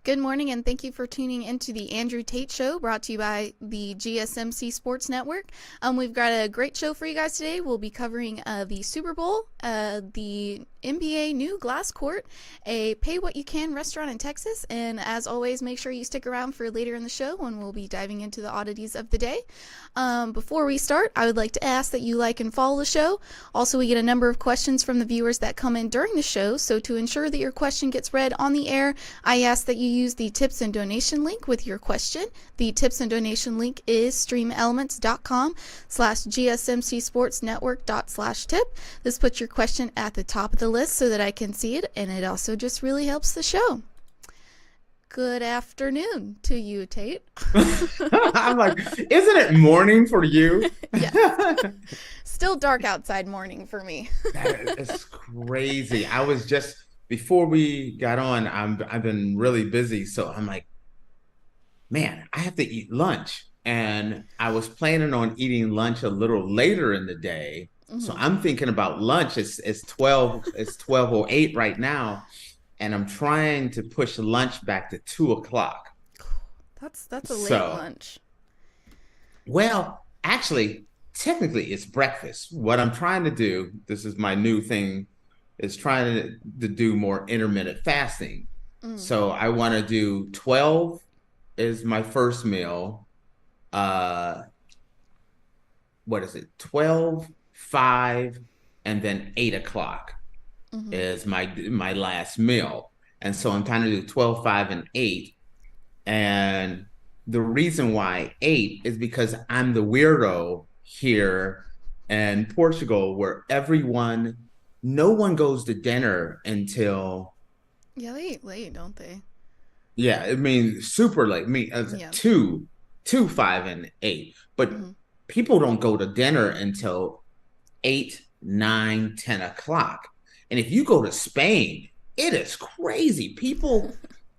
Good morning, and thank you for tuning into the Andrew Tate Show, brought to you by the GSMC Sports Network. We've got a great show for you guys today. We'll be covering the Super Bowl, the NBA new glass court, a pay-what-you-can restaurant in Texas, and as always, make sure you stick around for later in the show when we'll be diving into the oddities of the day. Before we start, I would like to ask that you like and follow the show. Also, we get a number of questions from the viewers that come in during the show, so to ensure that your question gets read on the air, I ask that you use the tips and donation link with your question. The tips and donation link is streamelements.com/gsmcsportsnetwork./tip. This puts your question at the top of the list so that I can see it, and it also just really helps the show. Good afternoon to you, Tate. I'm like, isn't it morning for you? Yes. Still dark outside morning for me. That is crazy. I was just, before we got on, I've been really busy. So I'm like, man, I have to eat lunch. And I was planning on eating lunch a little later in the day. Mm-hmm. So I'm thinking about lunch. It's 12:08 right now. And I'm trying to push lunch back to 2:00. That's a late lunch. Well, actually, technically it's breakfast. What I'm trying to do, this is my new thing, is trying to do more intermittent fasting. So I want to do 12 is my first meal. What is it? 12, 5, and then 8:00 is my last meal. And so I'm trying to do 12, 5, and 8. And the reason why 8 is because I'm the weirdo here in Portugal where no one goes to dinner until... Yeah, they eat late, don't they? Yeah, I mean, super late. I mean, 2, 5, and 8. But people don't go to dinner until 8, 9, 10 o'clock. And if you go to Spain, it is crazy. People,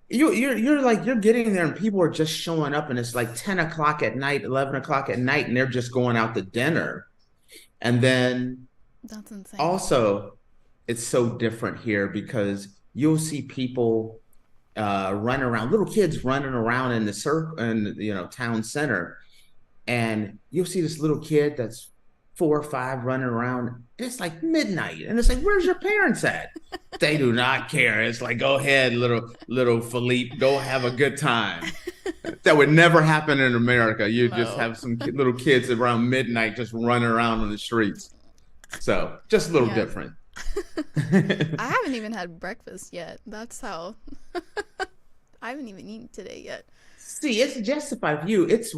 you're getting there and people are just showing up and it's like 10 o'clock at night, 11 o'clock at night, and they're just going out to dinner. And then that's insane. Also, it's so different here because you'll see people running around, little kids running around in the circle in town center, and you'll see this little kid that's 4 or 5 running around. It's like midnight, and it's like, where's your parents at? They do not care. It's like, go ahead, little Philippe, go have a good time. That would never happen in America. You just have some little kids around midnight just running around on the streets. So just a little different. I haven't even had breakfast yet. That's how. I haven't even eaten today yet. See, it's justified for you. It's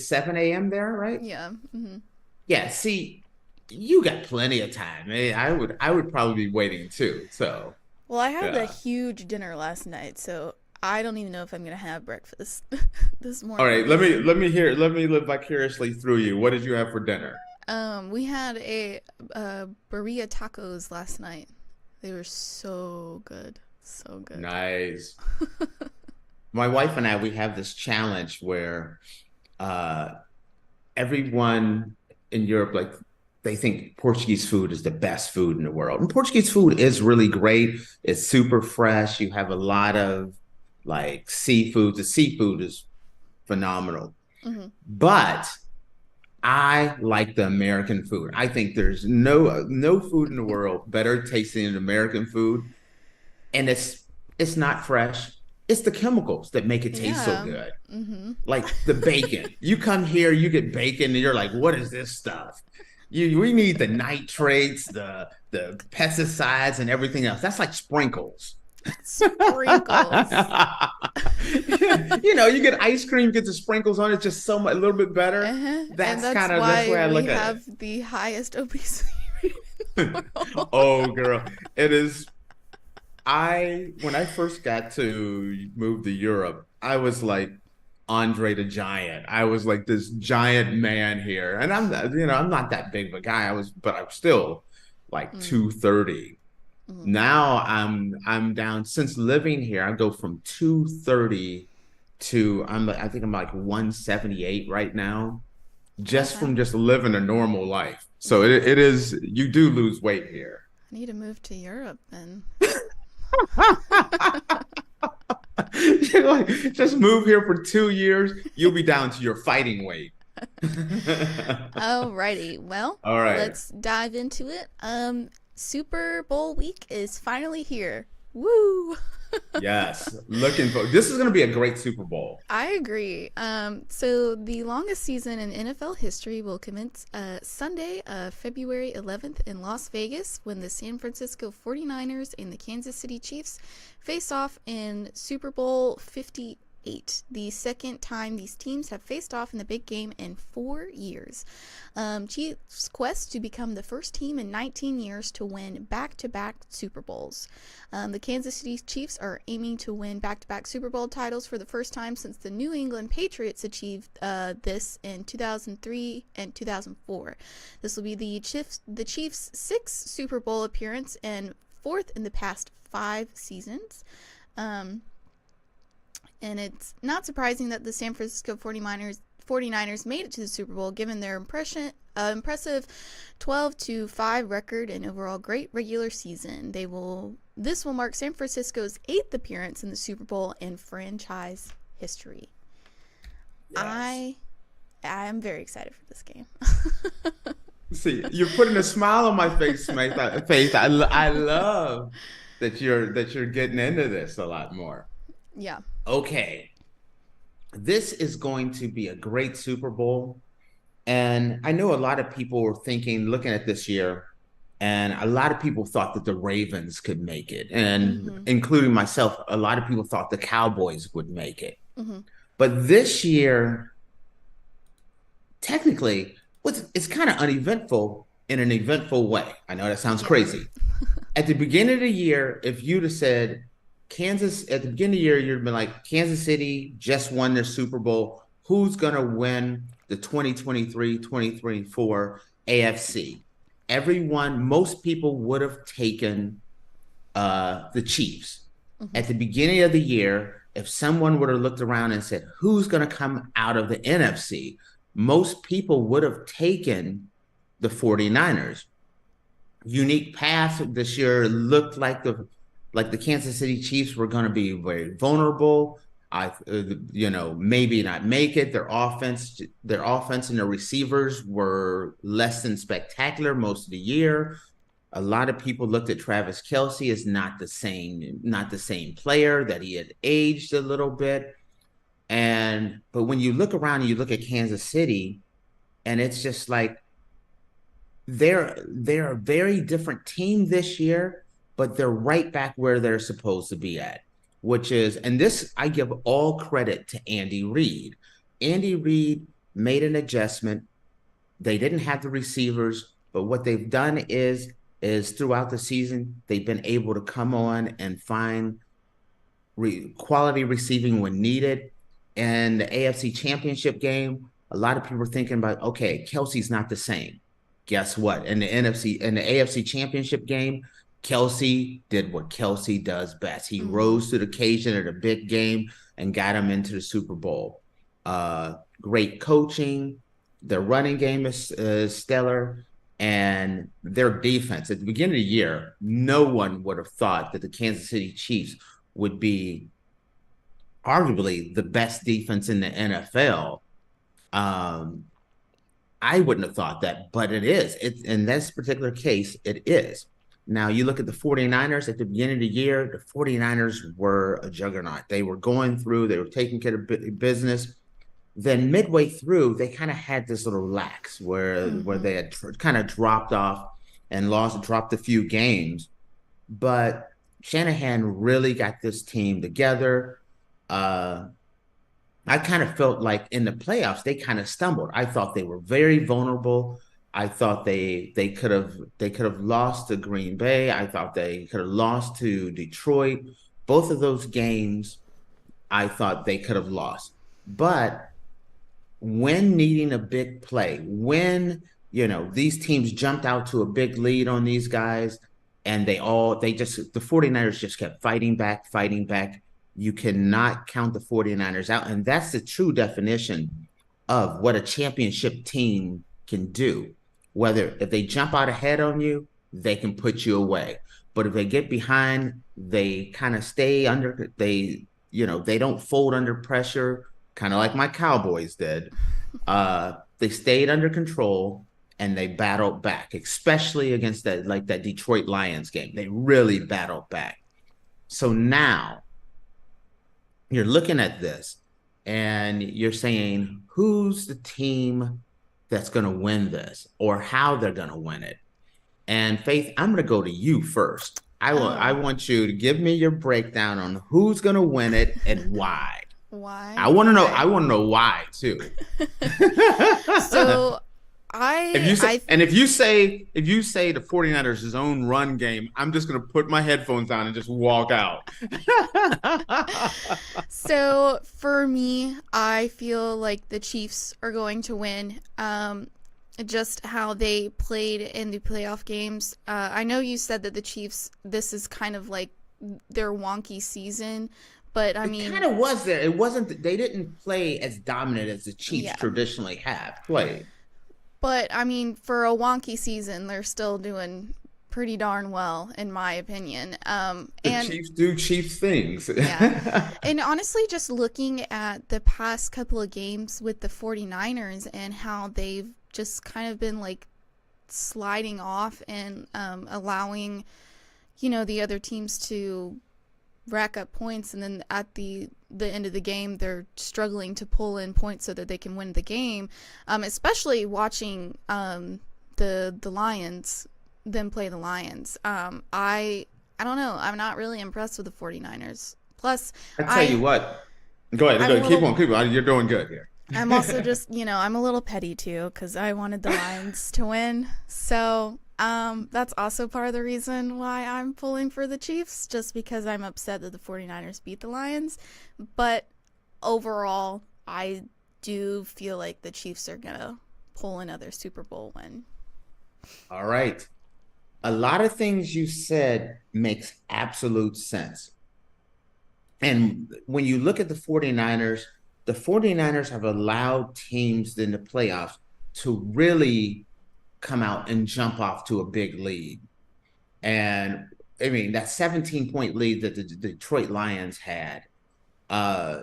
7 a.m. there, right? Yeah. Mm-hmm. Yeah. See, you got plenty of time. I would probably be waiting too. So. Well, I had a huge dinner last night, so I don't even know if I'm gonna have breakfast this morning. All right, let me live vicariously through you. What did you have for dinner? We had a burrito tacos last night. They were so good. So good. Nice. My wife and I, we have this challenge where everyone in Europe, like, they think Portuguese food is the best food in the world. And Portuguese food is really great. It's super fresh. You have a lot of like seafood. The seafood is phenomenal. But I like the American food. I think there's no food in the world better tasting than American food. And it's not fresh. It's the chemicals that make it taste so good. Like the bacon. You come here, you get bacon, and you're like, what is this stuff? We need the nitrates, the pesticides, and everything else. That's like sprinkles. Sprinkles. You get ice cream, get the sprinkles on it, just so much, a little bit better. That's kind of that's why I look at it. We have the highest obesity rate in the world. Oh, girl, it is. When I first got to move to Europe, I was like Andre the Giant. I was like this giant man here, and I'm not that big of a guy. But I was still like 230. Now I'm down. Since living here, I go from 230 to I think I'm like 178 right now, just from just living a normal life. So it is, you do lose weight here. I need to move to Europe then. Like, just move here for 2 years. You'll be down to your fighting weight. Alrighty, well, All right. let's dive into it. Super Bowl week is finally here. Woo! Yes. Looking for this is going to be a great Super Bowl. I agree. So the longest season in NFL history will commence Sunday, February 11th in Las Vegas when the San Francisco 49ers and the Kansas City Chiefs face off in Super Bowl 58. The second time these teams have faced off in the big game in 4 years. Chiefs quest to become the first team in 19 years to win back-to-back Super Bowls. The Kansas City Chiefs are aiming to win back-to-back Super Bowl titles for the first time since the New England Patriots achieved this in 2003 and 2004. This will be the Chiefs' sixth Super Bowl appearance and fourth in the past 5 seasons. And it's not surprising that the San Francisco 49ers made it to the Super Bowl given their impressive 12-5 record and overall great regular season. This will mark San Francisco's 8th appearance in the Super Bowl in franchise history. Yes. I am very excited for this game. See, you're putting a smile on my face, Faith. I love that you're getting into this a lot more. Yeah. Okay. This is going to be a great Super Bowl. And I know a lot of people were looking at this year, and a lot of people thought that the Ravens could make it. And including myself, a lot of people thought the Cowboys would make it. But this year, technically, it's kind of uneventful in an eventful way. I know that sounds crazy. At the beginning of the year, if you'd have said, Kansas, at the beginning of the year, you'd been like, Kansas City just won their Super Bowl. Who's going to win the 2023-2024 AFC? Most people would have taken the Chiefs. At the beginning of the year, if someone would have looked around and said, who's going to come out of the NFC? Most people would have taken the 49ers. Unique path this year looked like the Kansas City Chiefs were going to be very vulnerable. Maybe not make it. Their offense and their receivers were less than spectacular most of the year. A lot of people looked at Travis Kelce as not the same player, that he had aged a little bit. But when you look around and you look at Kansas City, and it's just like they're a very different team this year, but they're right back where they're supposed to be at, and this, I give all credit to Andy Reid. Andy Reid made an adjustment. They didn't have the receivers, but what they've done is throughout the season, they've been able to come on and find quality receiving when needed. And the AFC Championship game, a lot of people are thinking about, okay, Kelce's not the same. Guess what? In the AFC Championship game, Kelce did what Kelce does best. He rose to the occasion at a big game and got him into the Super Bowl. Great coaching. Their running game is stellar. And their defense. At the beginning of the year, no one would have thought that the Kansas City Chiefs would be arguably the best defense in the NFL. I wouldn't have thought that, but it is. In this particular case, it is. Now, you look at the 49ers at the beginning of the year, the 49ers were a juggernaut. They were going through, they were taking care of business. Then midway through, they kind of had this little lax where they had kind of dropped off and dropped a few games. But Shanahan really got this team together. I kind of felt like in the playoffs, they kind of stumbled. I thought they were very vulnerable. I thought they could have lost to Green Bay. I thought they could have lost to Detroit. Both of those games, I thought they could have lost. But when needing a big play, when these teams jumped out to a big lead on these guys, and the 49ers just kept fighting back. You cannot count the 49ers out. And that's the true definition of what a championship team can do. If they jump out ahead on you, they can put you away. But if they get behind, they kind of stay under, they they don't fold under pressure, kind of like my Cowboys did. They stayed under control and they battled back, especially against that Detroit Lions game. They really battled back. So now you're looking at this and you're saying, who's the team that's going to win this or how they're going to win it? And Faith, I'm going to go to you first. I Oh, want you to give me your breakdown on who's going to win it and why. why? I want to know. Okay. I want to know why too. So If you say, I and if you say the 49ers' own run game, I'm just gonna put my headphones on and just walk out. So for me, I feel like the Chiefs are going to win. Just how they played in the playoff games. I know you said that the Chiefs, this is kind of like their wonky season, but I It kind mean, of was there. It wasn't. They didn't play as dominant as the Chiefs yeah. traditionally have played. But I mean, for a wonky season, they're still doing pretty darn well, in my opinion. The And Chiefs do Chiefs things. yeah. And honestly, just looking at the past couple of games with the 49ers and how they've just kind of been like sliding off and allowing, the other teams to rack up points. And then at the end of the game, they're struggling to pull in points so that they can win the game. Especially watching the Lions, them play the Lions. I don't know. I'm not really impressed with the 49ers. Plus, I tell you I what. Go ahead. I'm Go a ahead. Keep little on. Keep on. You're doing good here. I'm also just, I'm a little petty too because I wanted the Lions to win. So, that's also part of the reason why I'm pulling for the Chiefs, just because I'm upset that the 49ers beat the Lions. But overall, I do feel like the Chiefs are going to pull another Super Bowl win. All right. A lot of things you said makes absolute sense. And when you look at the 49ers have allowed teams in the playoffs to really come out and jump off to a big lead. And I mean, that 17-point lead that the Detroit Lions had, uh,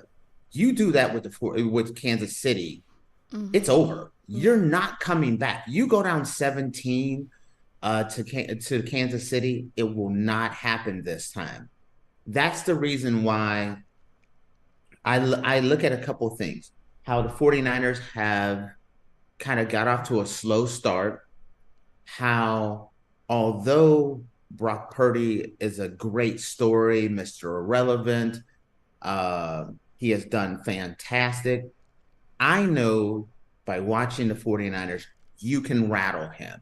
you do that with Kansas City, Mm-hmm. it's over. You're Yeah. not coming back. You go down 17 to Kansas City, it will not happen this time. That's the reason why I look at a couple of things. How the 49ers have kind of got off to a slow start. How, although Brock Purdy is a great story, Mr. Irrelevant, he has done fantastic. I know by watching the 49ers, you can rattle him.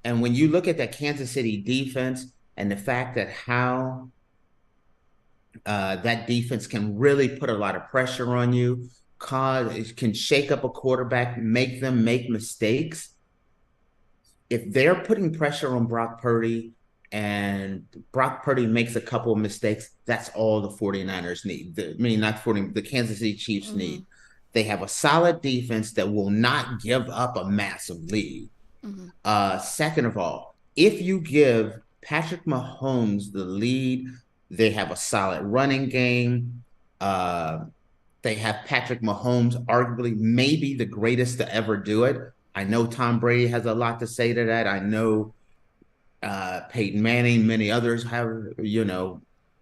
And when you look at that Kansas City defense and the fact that how that defense can really put a lot of pressure on you, it can shake up a quarterback, make them make mistakes. If they're putting pressure on Brock Purdy and Brock Purdy makes a couple of mistakes, that's all the 49ers need. Not 40, the Kansas City Chiefs Mm-hmm. need. They have a solid defense that will not give up a massive lead. Mm-hmm. Second of all, if you give Patrick Mahomes the lead, they have a solid running game. They have Patrick Mahomes, arguably maybe the greatest to ever do it. I know Tom Brady has a lot to say to that. I know Peyton Manning, many others have,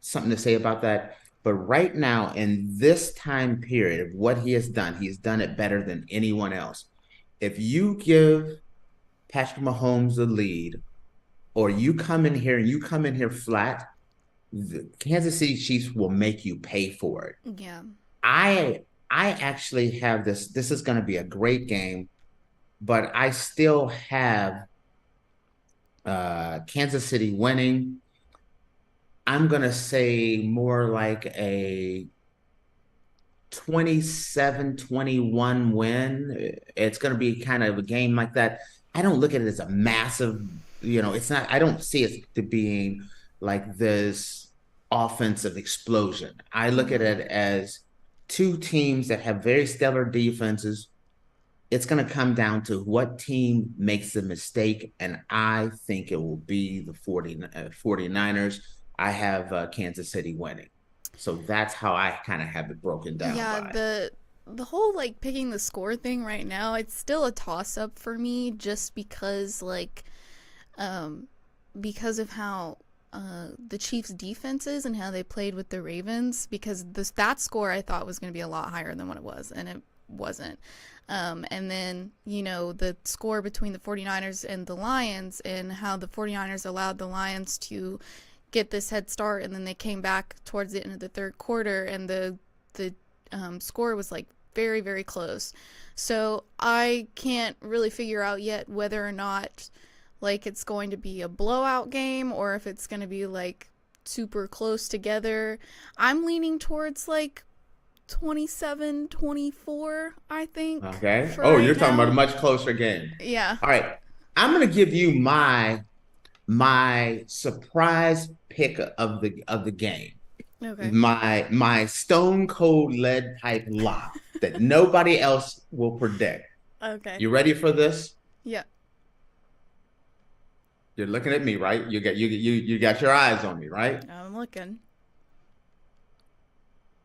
something to say about that. But right now, in this time period of what he has done it better than anyone else. If you give Patrick Mahomes the lead, or you come in here flat, the Kansas City Chiefs will make you pay for it. Yeah. I I actually have this. This is going to be a great game, but I still have Kansas City winning. I'm going to say more like a 27-21 win. It's going to be kind of a game like that. I don't look at it as a massive, it's not, I don't see it to being like this offensive explosion. I look at Mm-hmm. it as two teams that have very stellar defenses. It's going to come down to what team makes the mistake, and I think it will be the 49ers. I have Kansas City winning. So that's how I kind of have it broken down Yeah, by. the whole like picking the score thing right now, it's still a toss up for me just because like um because of how the Chiefs defense is and how they played with the Ravens, because that score I thought was going to be a lot higher than what it was, and it wasn't. And then, the score between the 49ers and the Lions, and how the 49ers allowed the Lions to get this head start, and then they came back towards the end of the third quarter, and the score was like very, very close. So I can't really figure out yet whether or not like it's going to be a blowout game or if it's going to be like super close together. I'm leaning towards like 27-24, I think. Okay. For Oh, right you're talking about now. a much closer game. Yeah. All right. I'm going to give you my surprise pick of the game. Okay. My stone cold lead pipe lock that nobody else will predict. Okay. You ready for this? Yeah. You're looking at me, right? You got your eyes on me, right? I'm looking.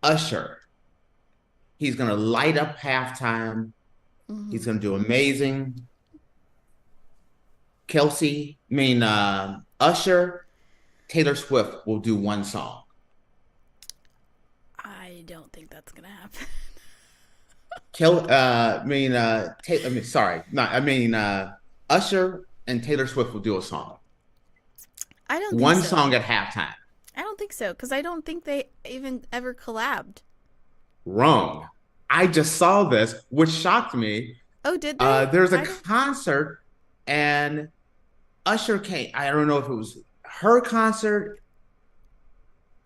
Usher. He's gonna light up halftime. He's gonna do amazing. Usher, Taylor Swift will do one song. I don't think that's gonna happen. Usher and Taylor Swift will do a song. I don't think One so. song at halftime. I don't think so, because I don't think they even ever collabed. Wrong. I just saw this, which shocked me. Oh, did they? There's a concert, and Usher came. I don't know if it was her concert.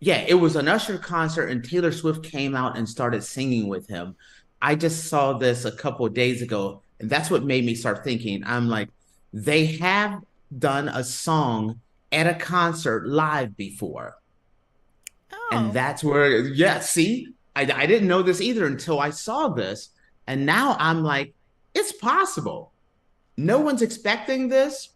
Yeah, it was an Usher concert, and Taylor Swift came out and started singing with him. I just saw this a couple of days ago, and that's what made me start thinking. I'm like, they have done a song at a concert live before. Oh. And that's where, yeah, see, I didn't know this either until I saw this. And now I'm like, it's possible. No one's expecting this.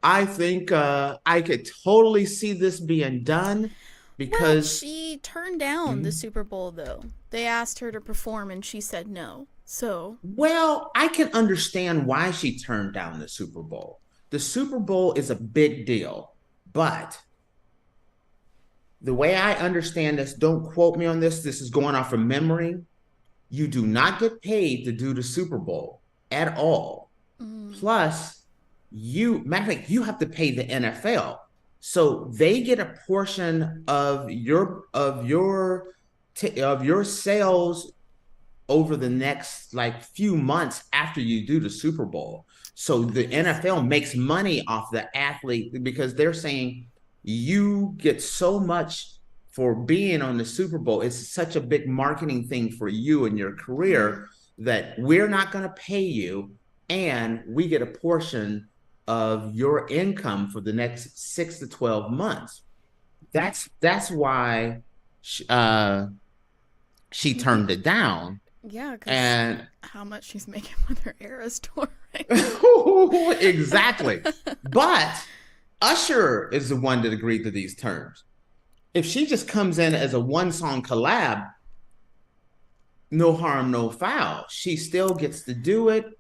I think I could totally see this being done because she turned down the Super Bowl, though. They asked her to perform and she said no. So, well, I can understand why she turned down the Super Bowl. The Super Bowl is a big deal, but the way I understand this, don't quote me on this, this is going off of memory. You do not get paid to do the Super Bowl at all. Plus, matter of fact, you have to pay the NFL. So they get a portion of your sales over the next like few months after you do the Super Bowl. So the NFL makes money off the athlete because they're saying you get so much for being on the Super Bowl. It's such a big marketing thing for you and your career that we're not going to pay you, and we get a portion of your income for the next 6 to 12 months. That's why she turned it down. Yeah, and how much she's making with her Eras tour right exactly. But Usher is the one that agreed to these terms. If she just comes in as a one-song collab, no harm, no foul. She still gets to do it,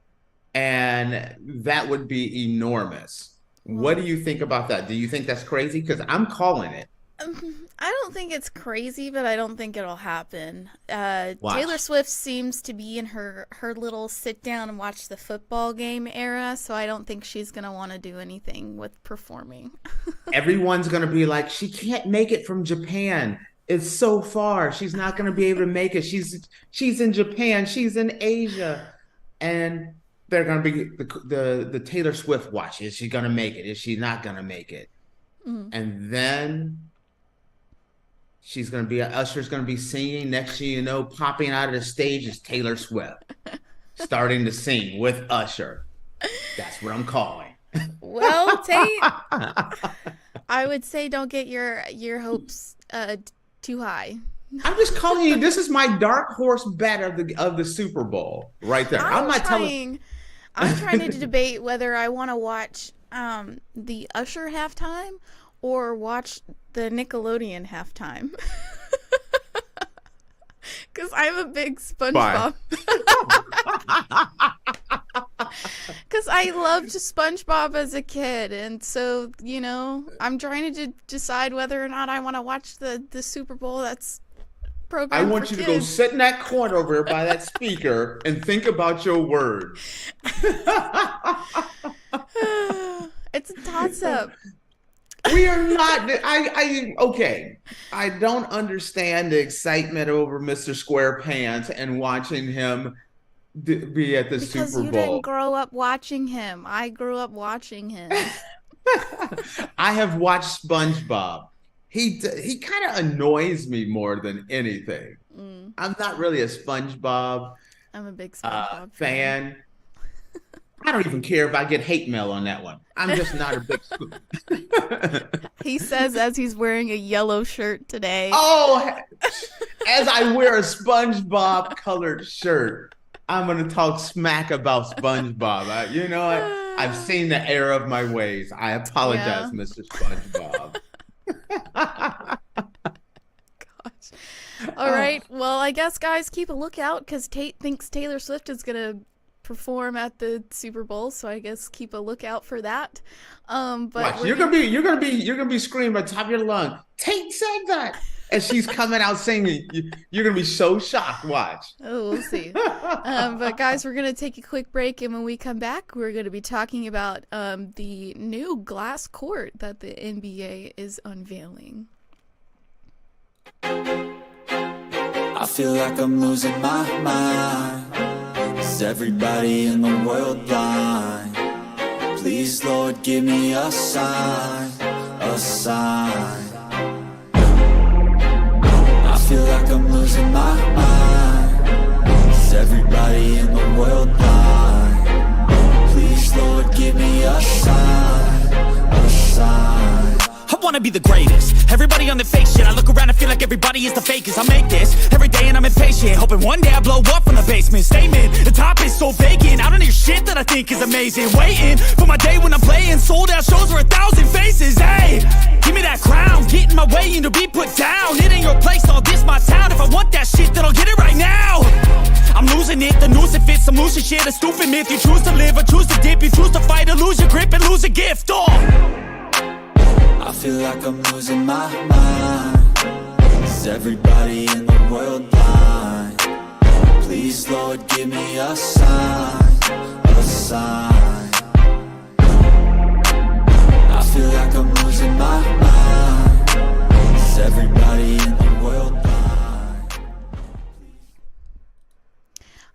and that would be enormous. What do you think about that? Do you think that's crazy? Because I'm calling it. I don't think it's crazy, but I don't think it'll happen. Watch. Taylor Swift seems to be in her little sit down and watch the football game era, so I don't think she's going to want to do anything with performing. Everyone's going to be like, she can't make it from Japan. It's so far. She's not going to be able to make it. She's in Japan. She's in Asia. And they're going to be the Taylor Swift watch. Is she going to make it? Is she not going to make it? And then Usher's going to be singing. Next thing you know, popping out of the stage is Taylor Swift starting to sing with Usher. That's what I'm calling. Well, Tate, I would say don't get your hopes too high. I'm just calling you. This is my dark horse bet of the Super Bowl right there. I'm trying to debate whether I want to watch the Usher halftime or watch the Nickelodeon halftime. Because I'm a big SpongeBob. Because I loved SpongeBob as a kid, and so, I'm trying to decide whether or not I want to watch the Super Bowl. That's program. I want you to go sit in that corner over there by that speaker and think about your words. It's a toss-up. We are not. Okay. I don't understand the excitement over Mr. SquarePants and watching him be at the Super Bowl. Because you didn't grow up watching him. I grew up watching him. I have watched SpongeBob. He kind of annoys me more than anything. I'm not really a SpongeBob. I'm a big SpongeBob fan. I don't even care if I get hate mail on that one. I'm just not a big. He says as he's wearing a yellow shirt today. Oh, as I wear a SpongeBob colored shirt, I'm going to talk smack about SpongeBob. You know what? I've seen the error of my ways. I apologize, Mr. SpongeBob. Gosh. All right. Well, I guess, guys, keep a lookout because Tate thinks Taylor Swift is going to perform at the Super Bowl, so I guess keep a lookout for that. But watch, you're gonna be screaming at the top of your lung, Tate said that, as she's coming out singing. You're gonna be so shocked. Watch. Oh, we'll see. But guys, we're gonna take a quick break, and when we come back, we're gonna be talking about the new glass court that the NBA is unveiling. I feel like I'm losing my mind. Is everybody in the world blind? Please, Lord, give me a sign, a sign. I feel like I'm losing my mind. Is everybody in the world blind? Please, Lord, give me a sign, a sign. I wanna be the greatest. Everybody on the fake shit. I look around and feel like everybody is the fakest. I make this every day and I'm impatient, hoping one day I blow up from the basement. Statement, the top is so vacant. I don't hear shit that I think is amazing. Waiting for my day when I'm playing sold out shows for 1,000 faces. Hey, give me that crown, get in my way and to be put down. It ain't your place, all this my town. If I want that shit, then I'll get it right now. I'm losing it, the noose it fits. I'm losing shit, a stupid myth. You choose to live or choose to dip. You choose to fight or lose your grip and lose a gift. I feel like I'm losing my mind. Is everybody in the world blind? Please, Lord, give me a sign, a sign. I feel like I'm losing my mind. Is everybody in the world blind?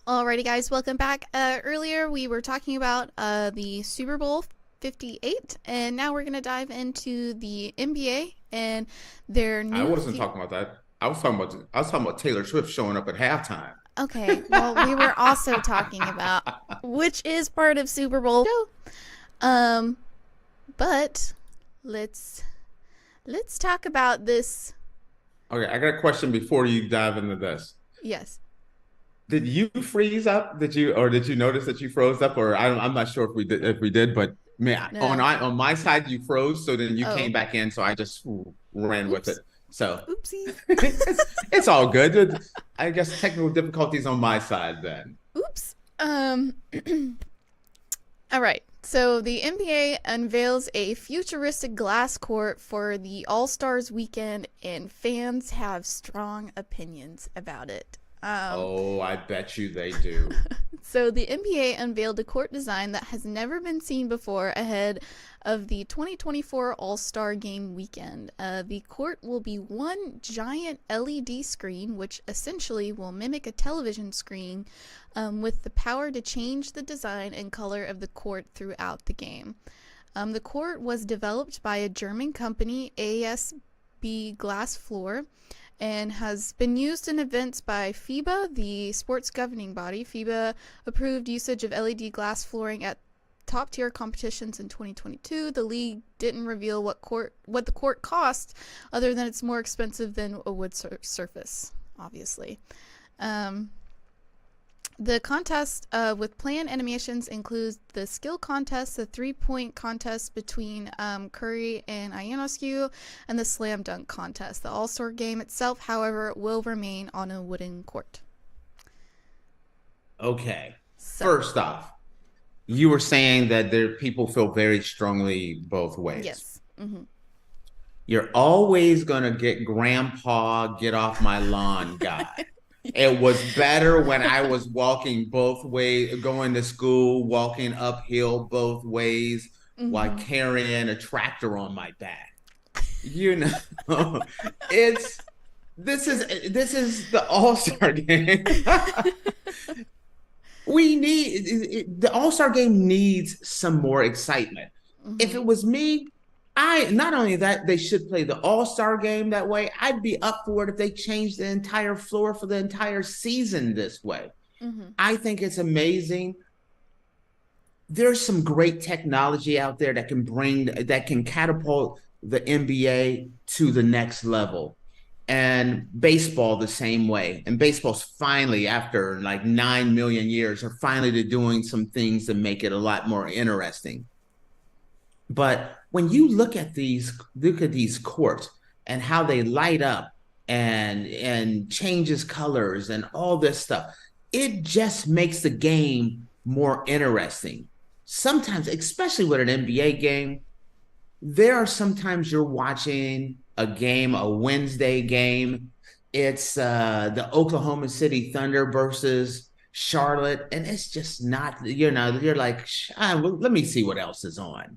Alrighty, guys, welcome back. Earlier we were talking about the Super Bowl 58, and now we're gonna dive into the NBA and their new. I wasn't talking about that. I was talking about Taylor Swift showing up at halftime. Okay, well, we were also talking about, which is part of Super Bowl. But let's talk about this. Okay, I got a question before you dive into this. Yes. Did you freeze up? Did you notice that you froze up? Or I'm not sure if we did, but man, No. on my side you froze, so then you came back in, so I just ran with it. So Oopsie. it's all good. I guess technical difficulties on my side then. Oops. All right. So the NBA unveils a futuristic glass court for the All-Stars weekend, and fans have strong opinions about it. I bet you they do. So the NBA unveiled a court design that has never been seen before ahead of the 2024 All-Star Game weekend. The court will be one giant LED screen, which essentially will mimic a television screen, with the power to change the design and color of the court throughout the game. The court was developed by a German company, ASB Glass Floor, and has been used in events by FIBA, the sports governing body. FIBA approved usage of LED glass flooring at top-tier competitions in 2022. The league didn't reveal what the court cost, other than it's more expensive than a wood surface, obviously. The contest with planned animations includes the skill contest, the three-point contest between Curry and Ionescu, and the slam dunk contest. The All-Star game itself, however, will remain on a wooden court. Okay. So, First off, you were saying that people feel very strongly both ways. yes. You're always gonna get grandpa get off my lawn guy. It was better when I was walking both ways, going to school, walking uphill both ways while carrying a tractor on my back. You know, it's this is the All-Star game. The All-Star game needs some more excitement. If it was me, I not only that they should play the All-Star game that way, I'd be up for it if they changed the entire floor for the entire season this way. I think it's amazing. There's some great technology out there that can catapult the NBA to the next level. And baseball the same way. And baseball's finally, after like 9 million years, are finally doing some things to make it a lot more interesting. But when you look at these courts and how they light up and changes colors and all this stuff, it just makes the game more interesting. Sometimes, especially with an NBA game, there are sometimes you're watching a game, a Wednesday game. It's the Oklahoma City Thunder versus Charlotte, and it's just not, you're like, well, let me see what else is on.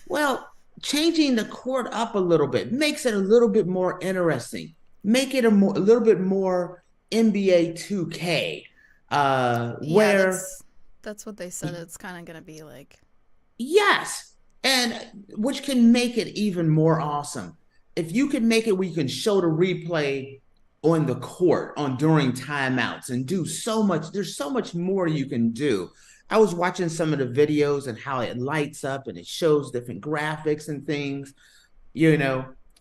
Well, changing the court up a little bit makes it a little bit more interesting. Make it a little bit more NBA 2K, where that's what they said it's kind of going to be like. Yes, and which can make it even more awesome. If you can make it where you can show the replay on the court during timeouts and do so much, there's so much more you can do. I was watching some of the videos and how it lights up and it shows different graphics and things.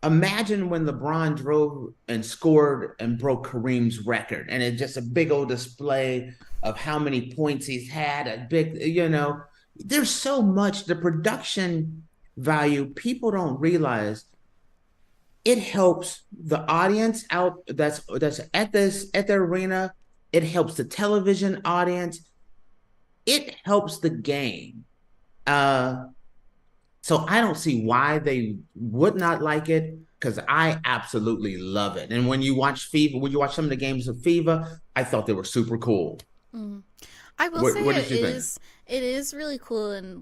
Imagine when LeBron drove and scored and broke Kareem's record, and it's just a big old display of how many points he's had. There's so much, the production value, people don't realize. It helps the audience out that's at the arena. It helps the television audience. It helps the game. So I don't see why they would not like it, because I absolutely love it. And when you watch some of the games of FIFA, I thought they were super cool. I will say it is really cool and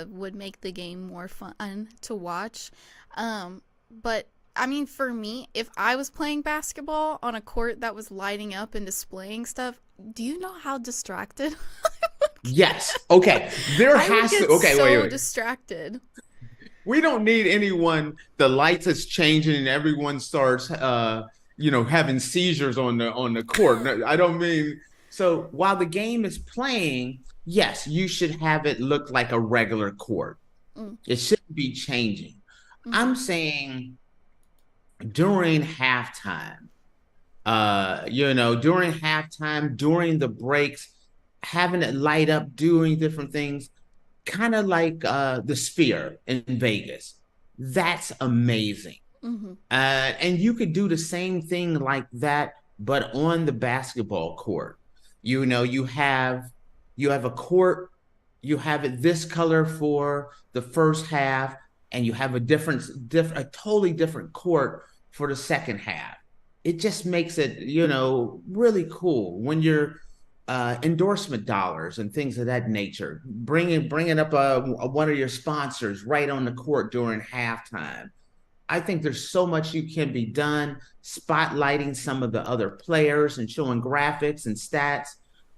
would make the game more fun to watch. But I mean, for me, if I was playing basketball on a court that was lighting up and displaying stuff, do you know how distracted? Yes. Okay. Wait. Distracted. We don't need anyone. The lights is changing and everyone starts, having seizures on the court. No, I don't mean. So while the game is playing, yes, you should have it look like a regular court. It shouldn't be changing. I'm saying during halftime, during the breaks, having it light up, doing different things, kind of like the Sphere in Vegas. That's amazing. And you could do the same thing like that, but on the basketball court. You have a court, you have it this color for the first half, and you have a totally different court for the second half. It just makes it, really cool when you're endorsement dollars and things of that nature. Bringing up one of your sponsors right on the court during halftime. I think there's so much you can be done, spotlighting some of the other players and showing graphics and stats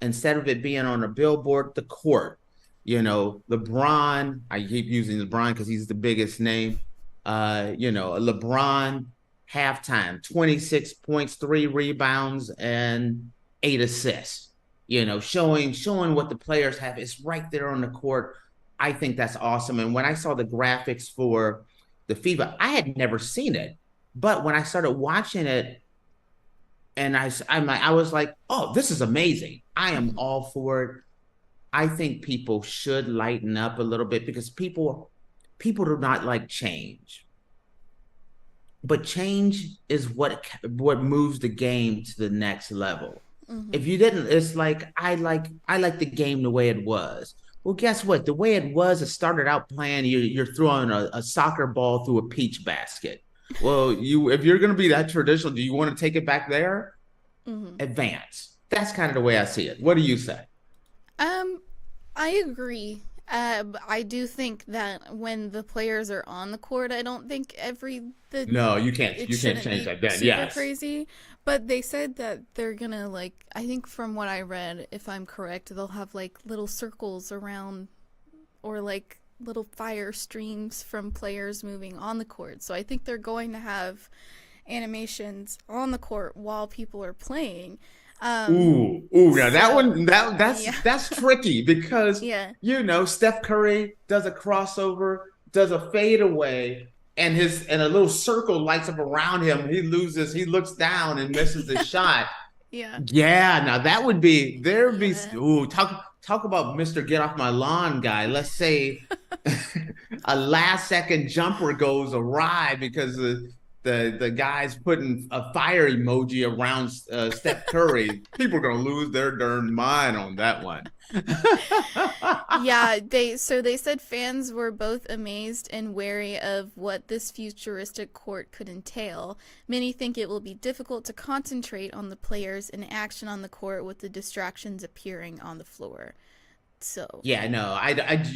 instead of it being on a billboard. The court, LeBron. I keep using LeBron because he's the biggest name. LeBron halftime, 26 points, 3 rebounds, and 8 assists. Showing what the players have. It's right there on the court. I think that's awesome. And when I saw the graphics for the FIFA, I had never seen it. But when I started watching it, and I was like, oh, this is amazing. I am all for it. I think people should lighten up a little bit, because people do not like change. But change is what moves the game to the next level. If you didn't, it's like I like the game the way it was. Well, guess what? The way it was, it started out playing. You're throwing a soccer ball through a peach basket. Well, if you're going to be that traditional, do you want to take it back there? Advance. That's kind of the way I see it. What do you say? I agree. I do think that when the players are on the court, I don't think No, you can't. You can't change that. Then, yes. Crazy. But they said that they're gonna I think from what I read, if I'm correct, they'll have like little circles around, or like little fire streams from players moving on the court. So I think they're going to have animations on the court while people are playing. Now that's tricky because Steph Curry does a crossover, does a fadeaway, and a little circle lights up around him. He looks down and misses the shot. Now that would be talk about Mr. Get Off My Lawn guy. Let's say a last second jumper goes awry because the guy's putting a fire emoji around Steph Curry. People are gonna lose their darn mind on that one. They said fans were both amazed and wary of what this futuristic court could entail. Many think it will be difficult to concentrate on the players in action on the court with the distractions appearing on the floor. So you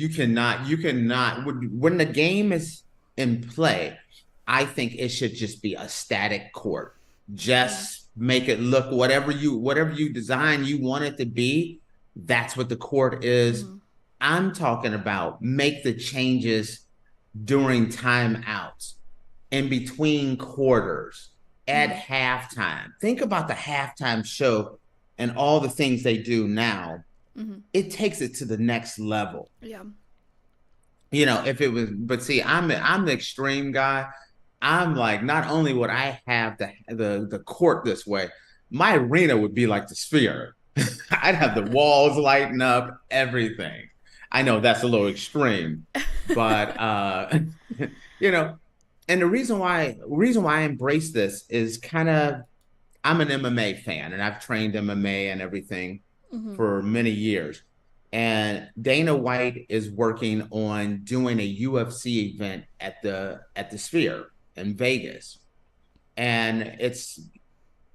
cannot when the game is in play. I think it should just be a static court. Just make it look whatever you design you want it to be. That's what the court is. I'm talking about make the changes during timeouts, in between quarters, at halftime. Think about the halftime show and all the things they do now. It takes it to the next level. If it was, but see, I'm the extreme guy. I'm like, not only would I have the court this way, my arena would be like the Sphere. I'd have the walls lighting up, everything. I know that's a little extreme, but and the reason why I embrace this is I'm an MMA fan, and I've trained MMA and everything for many years. And Dana White is working on doing a UFC event at the Sphere in Vegas. And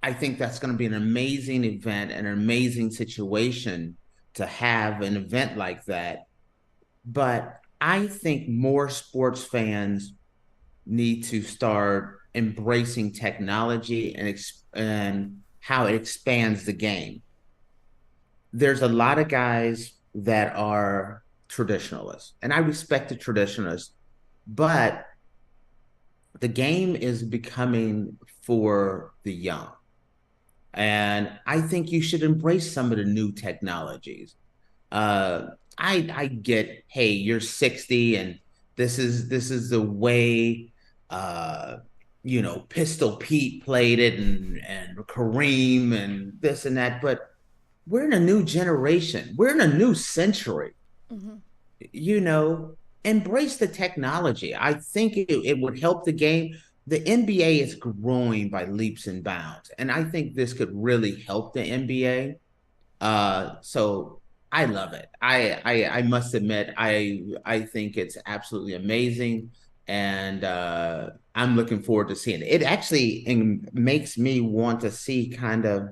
I think that's going to be an amazing event, an amazing situation to have an event like that. But I think more sports fans need to start embracing technology and how it expands the game. There's a lot of guys that are traditionalists, and I respect the traditionalists, but the game is becoming for the young. And I think you should embrace some of the new technologies. I get, hey, you're 60 and this is the way Pistol Pete played it and Kareem and this and that, but we're in a new generation. We're in a new century. Embrace the technology. I think it would help the game. The NBA is growing by leaps and bounds, and I think this could really help the NBA. So I love it. I must admit, I think it's absolutely amazing, and I'm looking forward to seeing it. It actually makes me want to see kind of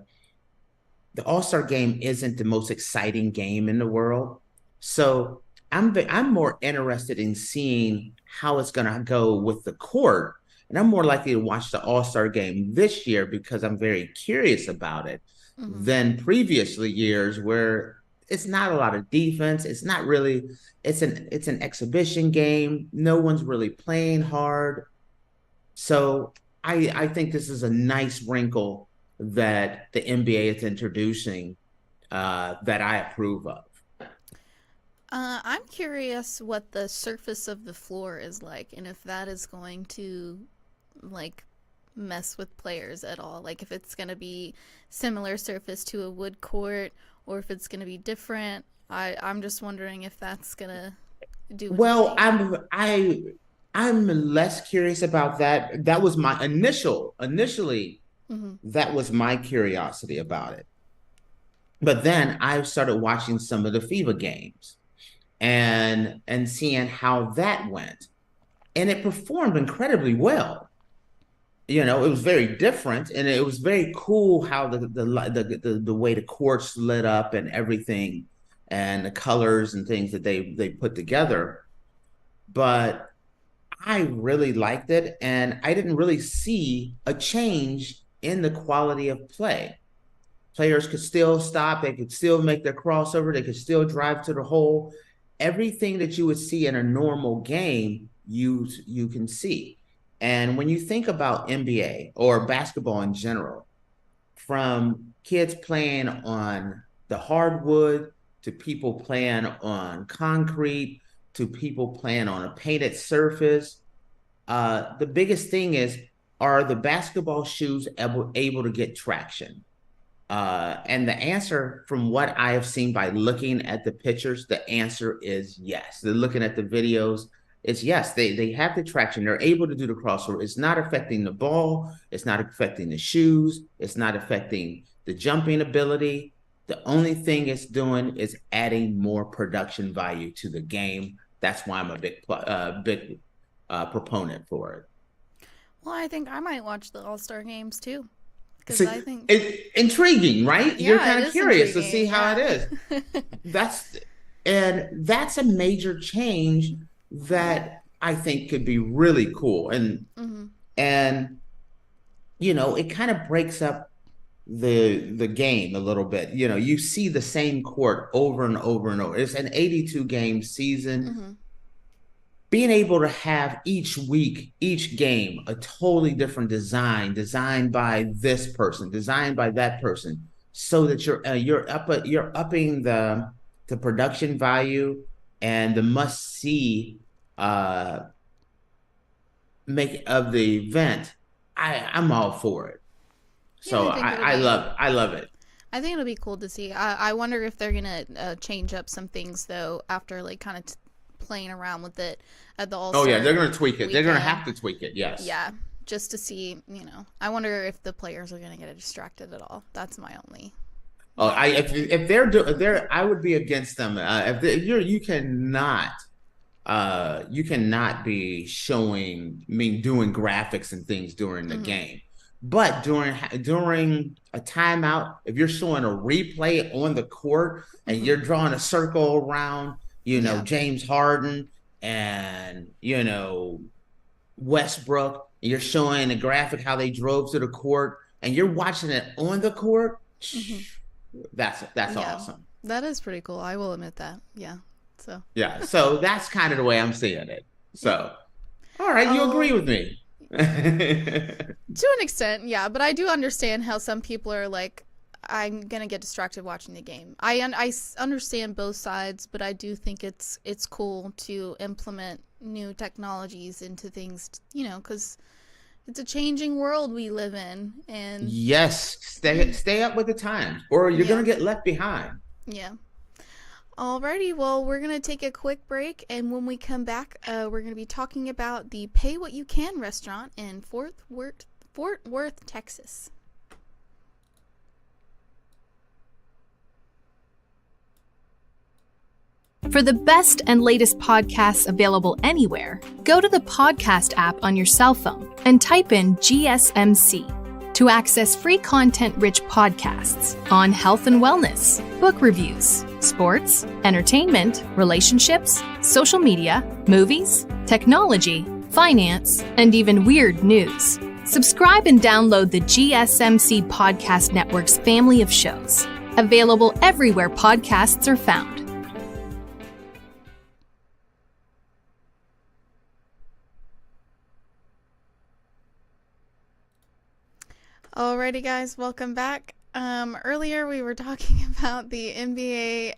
the All-Star game isn't the most exciting game in the world, so I'm more interested in seeing how it's going to go with the court. And I'm more likely to watch the All-Star game this year because I'm very curious about it than previously years where it's not a lot of defense. It's not really, it's an exhibition game. No one's really playing hard. So I think this is a nice wrinkle that the NBA is introducing that I approve of. I'm curious what the surface of the floor is like, and if that is going to mess with players at all. Like if it's going to be similar surface to a wood court, or if it's going to be different. I'm just wondering if that's going to do. Well, I'm less curious about that. That was my initially. That was my curiosity about it. But then I started watching some of the FIBA games and seeing how that went. And it performed incredibly well. You know, it was very different, and it was very cool how the way the courts lit up and everything, and the colors and things that they put together. But I really liked it, and I didn't really see a change in the quality of play. Players could still stop, they could still make their crossover, they could still drive to the hole. Everything that you would see in a normal game, you can see. And when you think about NBA or basketball in general, from kids playing on the hardwood to people playing on concrete to people playing on a painted surface, the biggest thing is, are the basketball shoes able to get traction? And the answer, from what I have seen by looking at the pictures, the answer is yes. They're looking at the videos. It's yes, they have the traction. They're able to do the crossover. It's not affecting the ball. It's not affecting the shoes. It's not affecting the jumping ability. The only thing it's doing is adding more production value to the game. That's why I'm a big proponent for it. Well, I think I might watch the All-Star games too. So I think it's intriguing, right? Yeah, You're kind of curious to see intriguing, how it is. That's a major change that I think could be really cool. And you know, it kind of breaks up the game a little bit. You know, you see the same court over and over and over. It's an 82 game season. Being able to have each week, each game, a totally different design, designed by this person, designed by that person, so that you're upping the production value and the must see make of the event. I'm all for it. So I love it. I think it'll be cool to see. I wonder if they're gonna change up some things though after like kind of playing around with it at the All-Star. Oh yeah, they're gonna tweak it. Weekend. They're gonna have to tweak it. Yes. Yeah, just to see. You know, I wonder if the players are gonna get distracted at all. That's my only. Oh, if they're I would be against them. You cannot be doing graphics and things during the game. But during a timeout, if you're showing a replay on the court and you're drawing a circle around, you know, James Harden and, you know, Westbrook, and you're showing a graphic how they drove to the court and you're watching it on the court, that's awesome. That is pretty cool. I will admit that. Yeah. So that's kind of the way I'm seeing it. So, all right, you agree with me. To an extent, yeah, but I do understand how some people are like, I'm gonna get distracted watching the game. I understand both sides, but I do think it's cool to implement new technologies into things, you know, because it's a changing world we live in, and yes, stay up with the times, or you're gonna get left behind. Yeah. Alrighty, well, we're going to take a quick break, and when we come back, we're going to be talking about the Pay What You Can restaurant in Fort Worth, Texas. For the best and latest podcasts available anywhere, go to the podcast app on your cell phone and type in GSMC. To access free content-rich podcasts on health and wellness, book reviews, sports, entertainment, relationships, social media, movies, technology, finance, and even weird news. Subscribe and download the GSMC Podcast Network's family of shows, available everywhere podcasts are found. Alrighty, guys, welcome back. Earlier we were talking about the NBA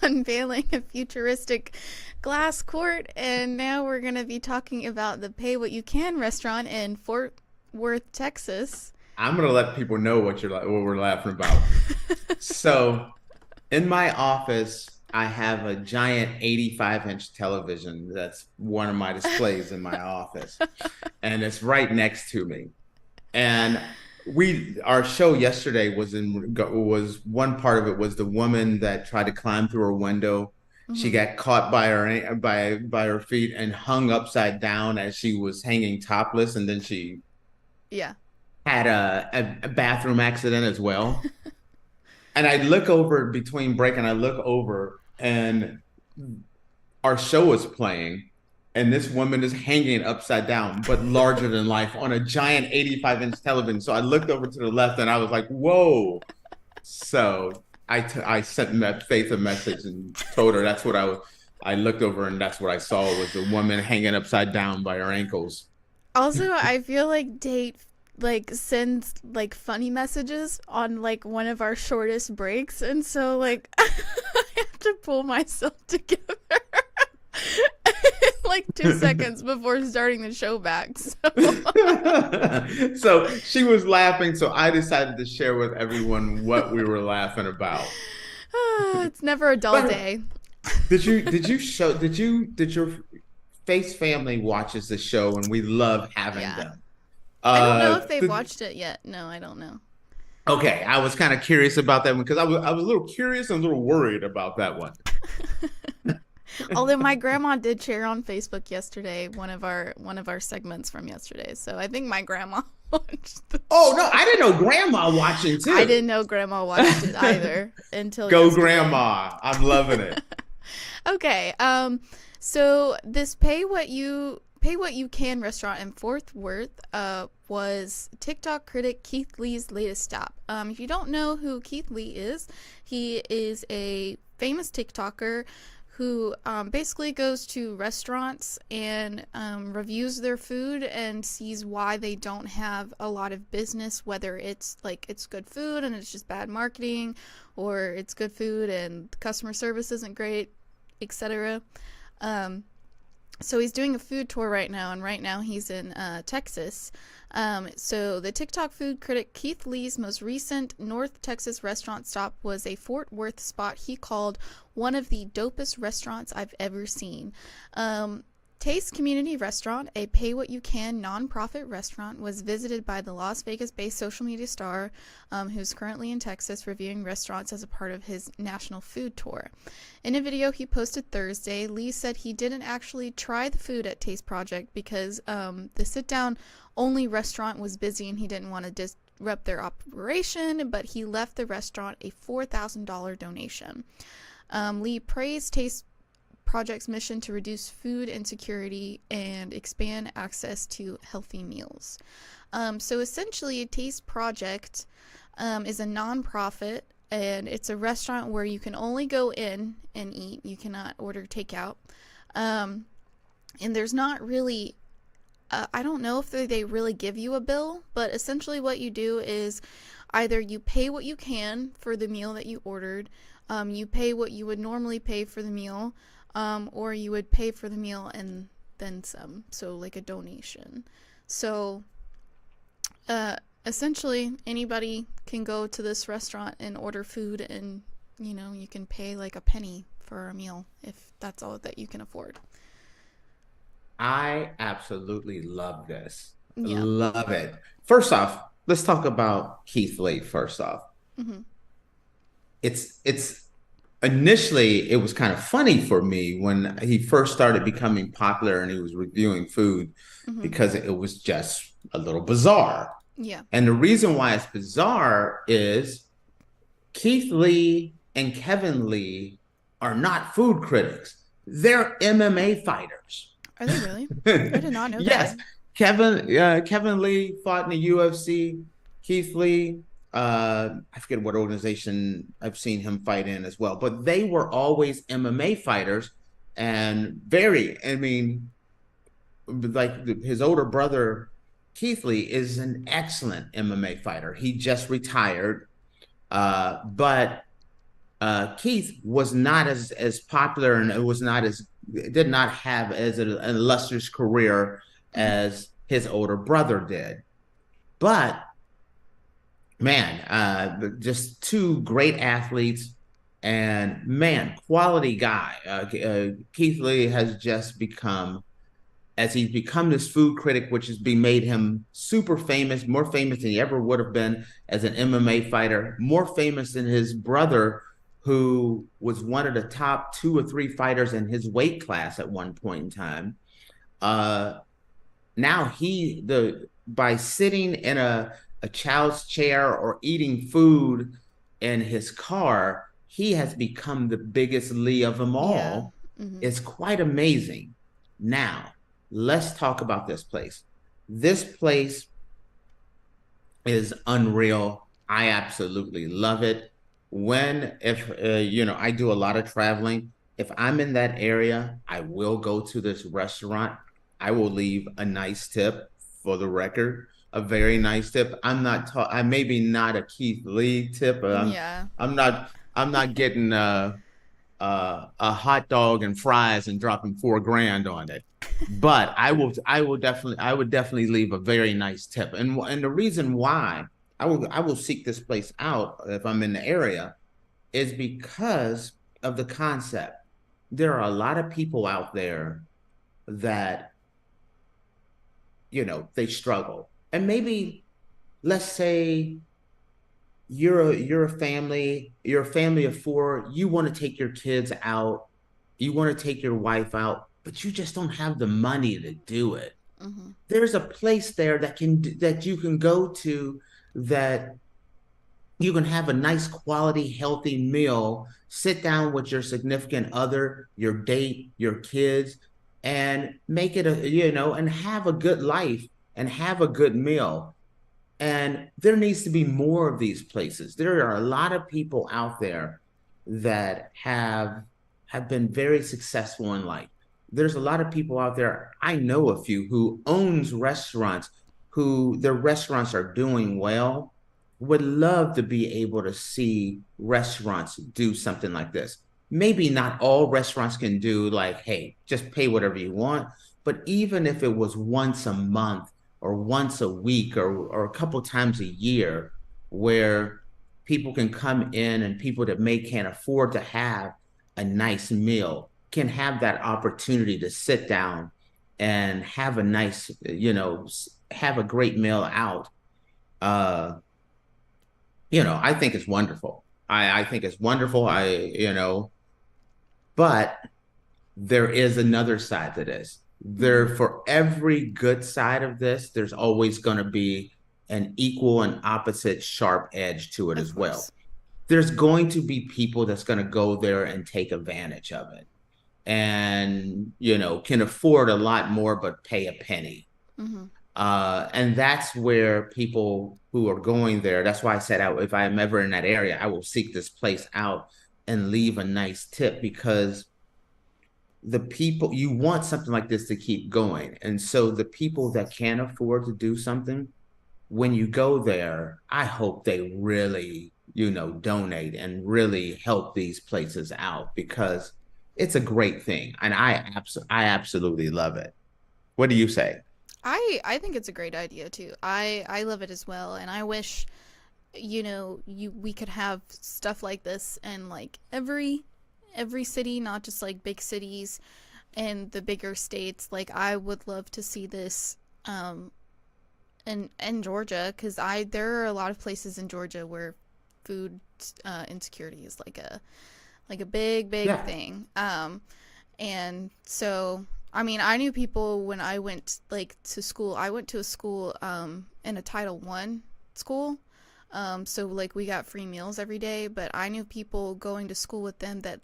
unveiling a futuristic glass court, and now we're going to be talking about the Pay What You Can restaurant in Fort Worth, Texas. I'm going to let people know what we're laughing about. So, in my office, I have a giant 85-inch television. That's one of my displays in my office, and it's right next to me. And our show yesterday was one part of it was the woman that tried to climb through her window. She got caught by her feet and hung upside down as she was hanging topless, and then she Yeah. had a bathroom accident as well. And I look over between break, and I look over, and our show is playing, and this woman is hanging upside down, but larger than life on a giant 85-inch television. So I looked over to the left, and I was like, "Whoa!" So I sent Faith a message and told her that's what I looked over, and that's what I saw was the woman hanging upside down by her ankles. Also, I feel like Tate like sends like funny messages on like one of our shortest breaks, and so like I have to pull myself together like 2 seconds before starting the show back. So she was laughing, so I decided to share with everyone what we were laughing about. It's never a dull day. Did your Faith's family watches the show, and we love having them. I don't know if they've watched it yet. No, I don't know. Okay, I was kind of curious about that one because I was a little curious and a little worried about that one. Although my grandma did share on Facebook yesterday one of our segments from yesterday, so I think my grandma watched this. Oh no, I didn't know grandma watching too. I didn't know grandma watched it either until Go yesterday. grandma. I'm loving it. Okay, so this pay what you can restaurant in Fort Worth was TikTok critic Keith Lee's latest stop. If you don't know who Keith Lee is, he is a famous TikToker who basically goes to restaurants and reviews their food and sees why they don't have a lot of business, whether it's like it's good food and it's just bad marketing, or it's good food and customer service isn't great, etc. So he's doing a food tour right now, and right now he's in Texas. So the TikTok food critic Keith Lee's most recent North Texas restaurant stop was a Fort Worth spot he called one of the dopest restaurants I've ever seen. Taste Community Restaurant, a pay-what-you-can nonprofit restaurant, was visited by the Las Vegas-based social media star who's currently in Texas reviewing restaurants as a part of his national food tour. In a video he posted Thursday, Lee said he didn't actually try the food at Taste Project because the sit-down only restaurant was busy and he didn't want to disrupt their operation, but he left the restaurant a $4,000 donation. Lee praised Taste Project's mission to reduce food insecurity and expand access to healthy meals. So essentially, Taste Project is a nonprofit, and it's a restaurant where you can only go in and eat. You cannot order takeout. And there's not really, I don't know if they really give you a bill, but essentially what you do is either you pay what you can for the meal that you ordered, you pay what you would normally pay for the meal, or you would pay for the meal and then some, so like a donation. So essentially anybody can go to this restaurant and order food, and you can pay like a penny for a meal if that's all that you can afford. I absolutely love this. Yeah. Love it. First off, let's talk about Keith Lee first off. Mm-hmm. It's initially, it was kind of funny for me when he first started becoming popular and he was reviewing food, because it was just a little bizarre. Yeah. And the reason why it's bizarre is Keith Lee and Kevin Lee are not food critics. They're MMA fighters. Are they really? I did not know Yes. that. Kevin Lee fought in the UFC. Keith Lee, I forget what organization I've seen him fight in as well, but they were always MMA fighters, and his older brother, Keith Lee, is an excellent MMA fighter. He just retired, but Keith was not as popular, and did not have as an illustrious career as his older brother did. But man, just two great athletes, and man, quality guy. Keith Lee has just become as he's become this food critic, which has been made him super famous, more famous than he ever would have been as an MMA fighter, more famous than his brother, who was one of the top 2 or 3 fighters in his weight class at one point in time. Now by sitting in a child's chair or eating food in his car, he has become the biggest Lee of them all. Yeah. Mm-hmm. It's quite amazing. Now, let's talk about this place. This place is unreal. I absolutely love it. I do a lot of traveling. If I'm in that area, I will go to this restaurant. I will leave a nice tip, for the record, a very nice tip. I'm maybe not a Keith Lee tip, but I'm not getting a hot dog and fries and dropping $4,000 on it. But I would definitely leave a very nice tip. And the reason why I will seek this place out if I'm in the area is because of the concept. There are a lot of people out there that, they struggle. And maybe, let's say you're a family of 4, you want to take your kids out, you want to take your wife out, but you just don't have the money to do it. Mm-hmm. There's a place there that you can go to, that you can have a nice quality, healthy meal, sit down with your significant other, your date, your kids, and make it and have a good life and have a good meal. And there needs to be more of these places. There are a lot of people out there that have been very successful in life. There's a lot of people out there, I know a few, who owns restaurants, who their restaurants are doing well, would love to be able to see restaurants do something like this. Maybe not all restaurants can do like, hey, just pay whatever you want. But even if it was once a month or once a week or a couple times a year, where people can come in and people that can't afford to have a nice meal can have that opportunity to sit down and have a nice, have a great meal out. I think it's wonderful. I think it's wonderful. But there is another side to this. For every good side of this, there's always going to be an equal and opposite sharp edge to it as well. There's going to be people that's going to go there and take advantage of it, and can afford a lot more but pay a penny. Mm-hmm. And that's where people who are going there, that's why I said if I'm ever in that area, I will seek this place out and leave a nice tip, because the people, you want something like this to keep going. And so the people that can't afford to do something, when you go there, I hope they really, donate and really help these places out, because it's a great thing. And I absolutely love it. What do you say? I think it's a great idea too. I love it as well, and I wish we could have stuff like this in like every city, not just like big cities and the bigger states. Like, I would love to see this in Georgia, because there are a lot of places in Georgia where food insecurity is like a big thing. And so I knew people when I went to school. I went to a school in a Title I school. So we got free meals every day, but I knew people going to school with them that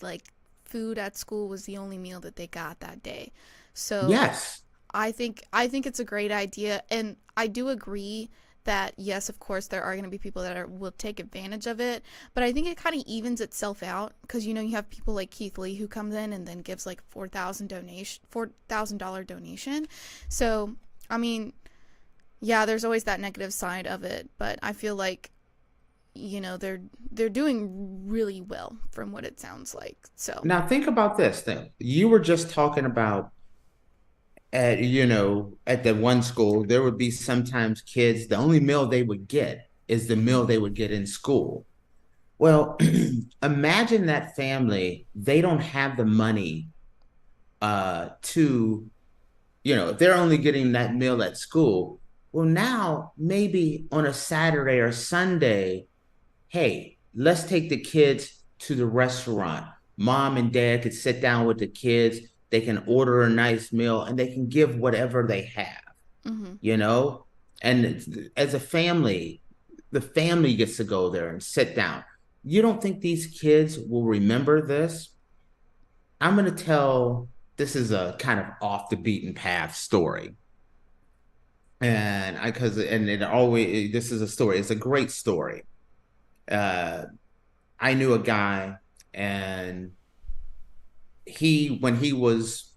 food at school was the only meal that they got that day. So yes, I think it's a great idea. And I do agree that, yes, of course, there are going to be people that will take advantage of it, but I think it kind of evens itself out, because you have people like Keith Lee who comes in and then gives $4,000 donation. So yeah, there's always that negative side of it, but I feel like they're doing really well from what it sounds like. So now think about this thing. You were just talking about at the one school, there would be sometimes kids, the only meal they would get is the meal they would get in school. Well, imagine that family, they don't have the money to if they're only getting that meal at school, well, now maybe on a Saturday or Sunday, hey, let's take the kids to the restaurant. Mom and dad could sit down with the kids. They can order a nice meal and they can give whatever they have, Mm-hmm. you know? And as a family, the family gets to go there and sit down. You don't think these kids will remember this? I'm going to tell, this is a kind of off the beaten path story. And this is a story. It's a great story. I knew a guy, and when he was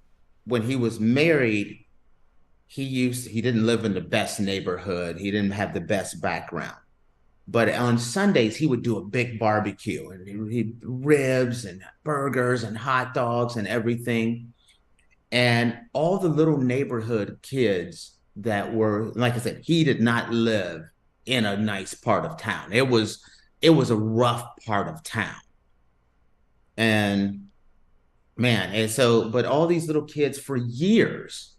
married, he didn't live in the best neighborhood. He didn't have the best background. But on Sundays, he would do a big barbecue, and he ribs and burgers and hot dogs and everything. And all the little neighborhood kids that were, like I said, he did not live in a nice part of town. It was a rough part of town. And man, but all these little kids for years,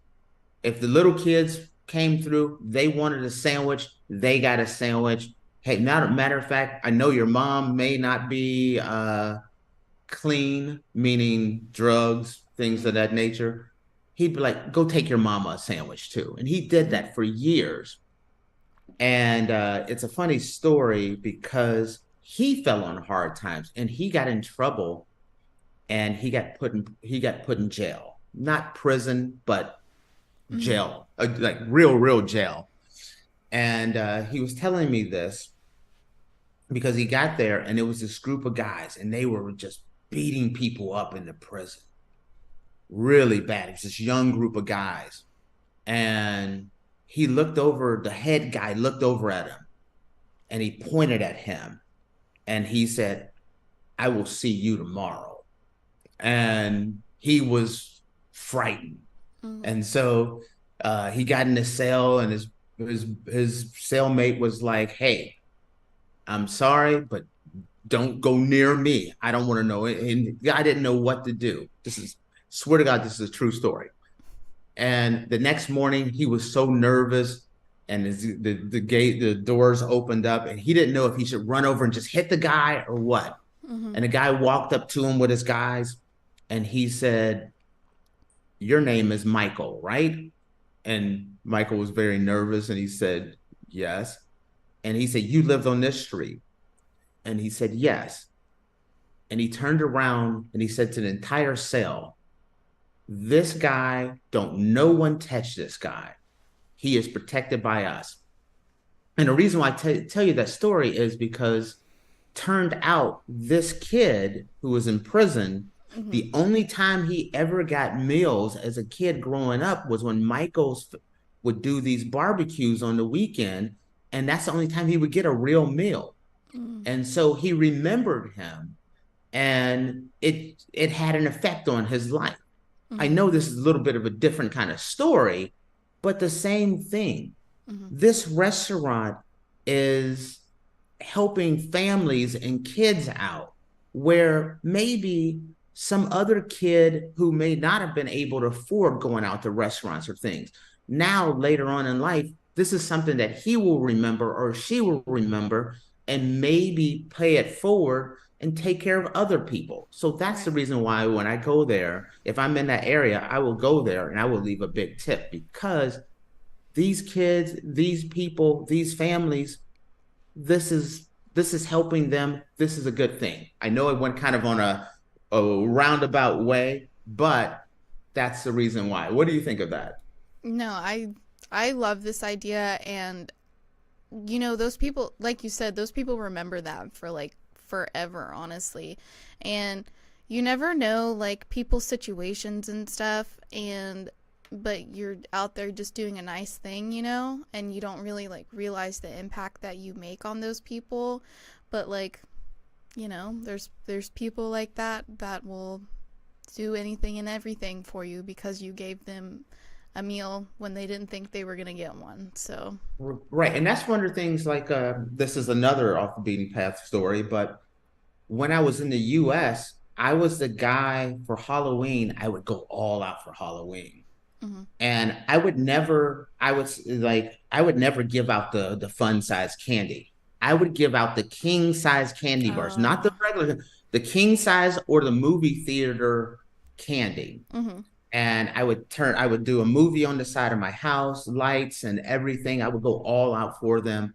if the little kids came through, they wanted a sandwich, they got a sandwich. Hey, matter of fact, I know your mom may not be clean, meaning drugs, things of that nature. He'd be like, go take your mama a sandwich too. And he did that for years. And it's a funny story because he fell on hard times and he got in trouble, and he got put in jail. Not prison, but jail, like real jail. And he was telling me this because he got there and it was this group of guys and they were just beating people up in the prison. Really bad. It was this young group of guys. And the head guy looked over at him and he pointed at him and he said, I will see you tomorrow. And he was frightened. And so he got in the cell, and his cellmate was like, hey, I'm sorry, but don't go near me. I don't want to know it. And I didn't know what to do. Swear to God, this is a true story. And the next morning he was so nervous, and the doors opened up, and he didn't know if he should run over and just hit the guy or what. And the guy walked up to him with his guys, and he said, your name is Michael, right? And Michael was very nervous, and he said, yes. And he said, you lived on this street? And he said, yes. And he turned around and he said to the entire cell, this guy, don't no one touch this guy. He is protected by us. And the reason why I tell you that story is because turned out this kid who was in prison, the only time he ever got meals as a kid growing up was when Michael's would do these barbecues on the weekend. And that's the only time he would get a real meal. And so he remembered him, and it had an effect on his life. I know this is a little bit of a different kind of story, but the same thing. This restaurant is helping families and kids out where maybe some other kid who may not have been able to afford going out to restaurants or things, now later on in life, this is something that he will remember or she will remember and maybe pay it forward and take care of other people. So that's the reason why when I go there, if I'm in that area, I will go there and I will leave a big tip, because these kids, these people, these families, this is helping them. This is a good thing. I know it went kind of on a roundabout way, but that's the reason why. What do you think of that? No, I love this idea, and those people, like you said, those people remember that for like forever, honestly. And you never know like people's situations and stuff, but you're out there just doing a nice thing, and you don't really like realize the impact that you make on those people. But like, there's people like that will do anything and everything for you because you gave them a meal when they didn't think they were going to get one. So right. And that's one of the things, like this is another off the beaten path story, but when I was in the US, I was the guy for Halloween. I would go all out for Halloween. And I would never give out the fun size candy. I would give out the king size candy bars, not the regular, the king size or the movie theater candy. And I would do a movie on the side of my house, lights and everything. I would go all out for them.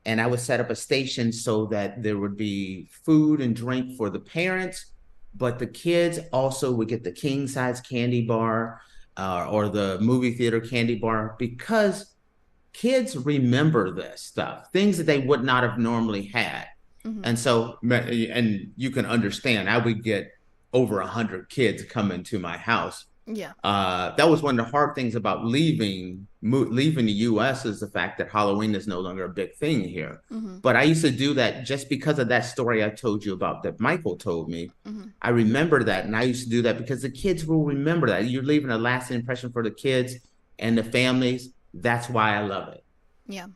And I would set up a station so that there would be food and drink for the parents, but the kids also would get the king size candy bar or the movie theater candy bar, because kids remember this stuff, things that they would not have normally had. And so, and you can understand, I would get over 100 kids coming to my house. That was one of the hard things about leaving the US, is the fact that Halloween is no longer a big thing here. But I used to do that just because of that story I told you about that Michael told me. I remember that, and I used to do that because the kids will remember that. You're leaving a lasting impression for the kids and the families. That's why I love it. Yeah.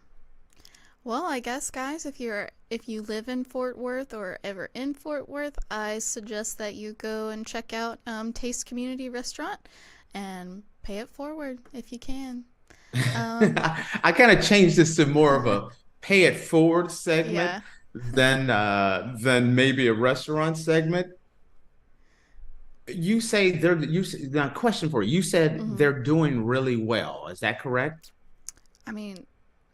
Well, I guess, guys, if you live in Fort Worth or ever in Fort Worth, I suggest that you go and check out Taste Community Restaurant and pay it forward if you can. I kind of changed this to more of a pay it forward segment than maybe a restaurant segment. You say now, question for you. You said they're doing really well. Is that correct? I mean,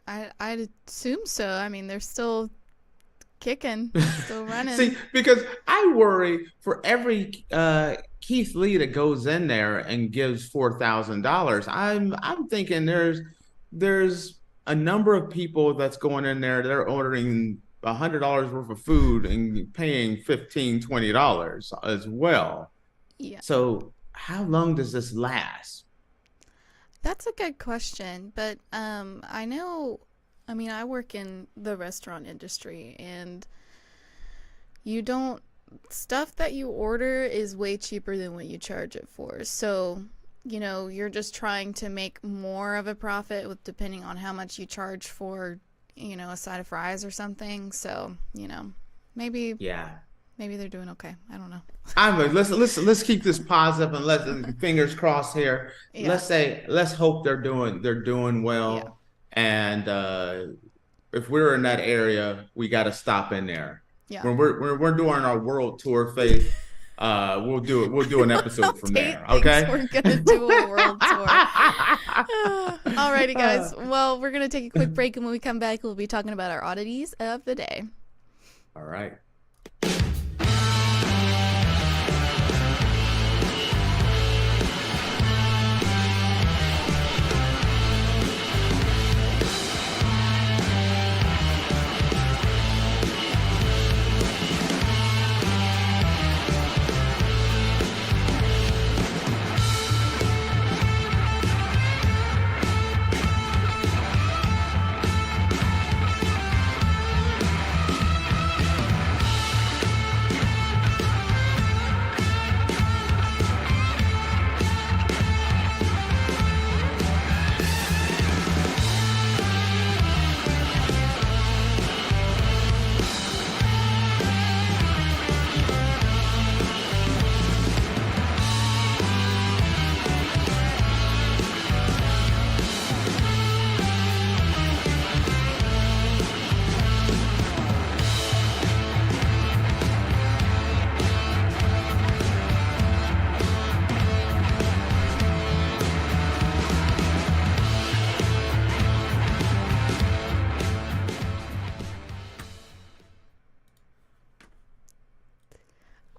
I'd assume so. I mean, they're still kicking, still running. See, because I worry for every Keith Lee that goes in there and gives $4,000. I'm thinking there's a number of people that's going in there. They're ordering $100 worth of food and paying $15, $20 as well. Yeah. So how long does this last? That's a good question, but I know, I mean, I work in the restaurant industry, and stuff that you order is way cheaper than what you charge it for. So, you're just trying to make more of a profit depending on how much you charge for, a side of fries or something. So, maybe they're doing okay. I don't know. Let's keep this positive and let fingers crossed here. Yeah. Let's hope they're doing well. Yeah. And if we're in that area, we got to stop in there. Yeah. When we're doing our world tour, Faith, we'll do an episode from there. Okay. We're gonna do a world tour. Alrighty, guys. Well, we're gonna take a quick break, and when we come back, we'll be talking about our oddities of the day. All right.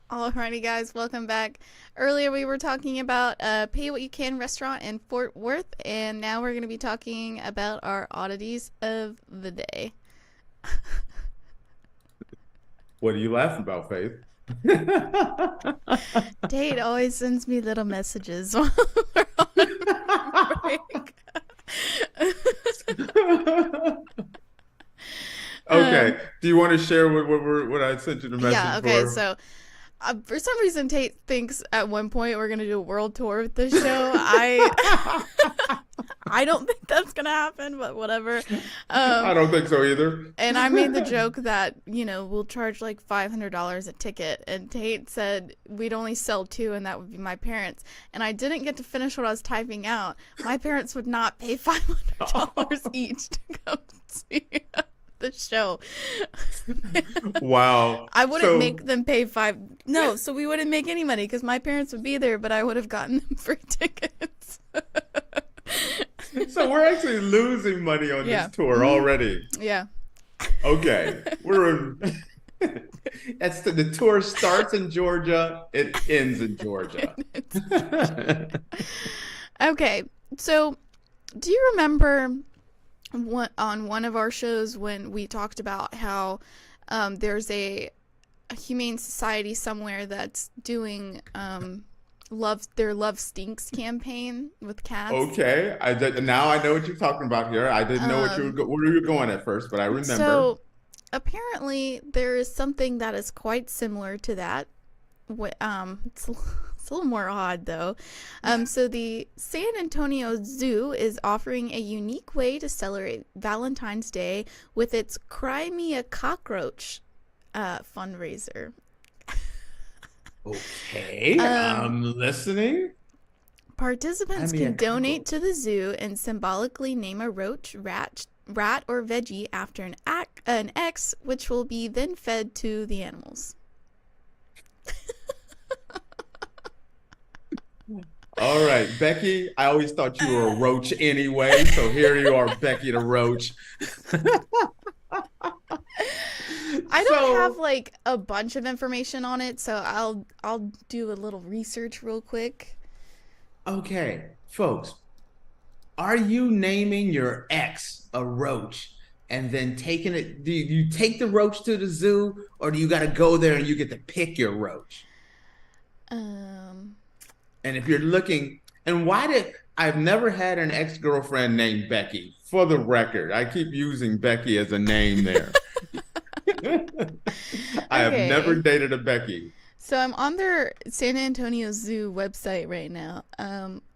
Alrighty, guys, welcome back. Earlier we were talking about Pay What You Can restaurant in Fort Worth, and now we're going to be talking about our oddities of the day. What are you laughing about, Faith? Tate always sends me little messages while we're on a break. Okay. Do you want to share what I sent you the message Yeah, okay, for? so For some reason, Tate thinks at one point we're gonna do a world tour with this show. I don't think that's gonna happen, but whatever. I don't think so either. And I made the joke that, we'll charge like $500 a ticket, and Tate said we'd only sell 2, and that would be my parents. And I didn't get to finish what I was typing out. My parents would not pay $500 each to go see the show. Wow. I wouldn't make them pay so we wouldn't make any money because my parents would be there, but I would have gotten them free tickets. So we're actually losing money on this tour already. Yeah. Okay. The tour starts in Georgia, it ends in Georgia. Okay. So do you remember on one of our shows when we talked about how there's a humane society somewhere that's doing their Love Stinks campaign with cats? Okay, now I know what you're talking about here. I didn't know where you were going at first, but I remember. So apparently there is something that is quite similar to that. It's a little more odd though. So the San Antonio Zoo is offering a unique way to celebrate Valentine's Day with its Cry Me a Cockroach fundraiser. Okay, I'm listening. Participants can donate to the zoo and symbolically name a roach, rat, or veggie after an X, which will be then fed to the animals. All right, Becky, I always thought you were a roach anyway, so here you are, Becky the roach. I don't have like a bunch of information on it, so I'll do a little research real quick. Okay, folks, are you naming your ex a roach and then taking it? Do you take the roach to the zoo, or do you got to go there and you get to pick your roach? And if you're looking, and I've never had an ex-girlfriend named Becky. For the record, I keep using Becky as a name there. I have never dated a Becky. So I'm on their San Antonio Zoo website right now.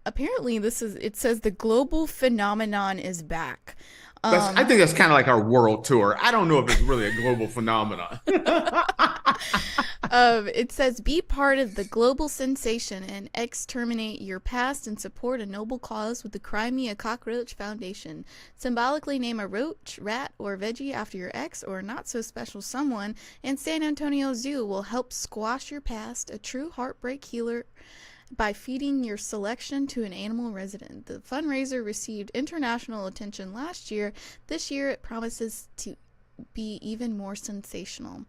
Apparently it says the global phenomenon is back. I think that's kind of like our world tour. I don't know if it's really a global phenomenon. It says, be part of the global sensation and exterminate your past and support a noble cause with the Cry Me a Cockroach Foundation. Symbolically name a roach, rat, or veggie after your ex or not so special someone, and San Antonio Zoo will help squash your past, a true heartbreak healer, by feeding your selection to an animal resident. The fundraiser received international attention last year. This year it promises to be even more sensational.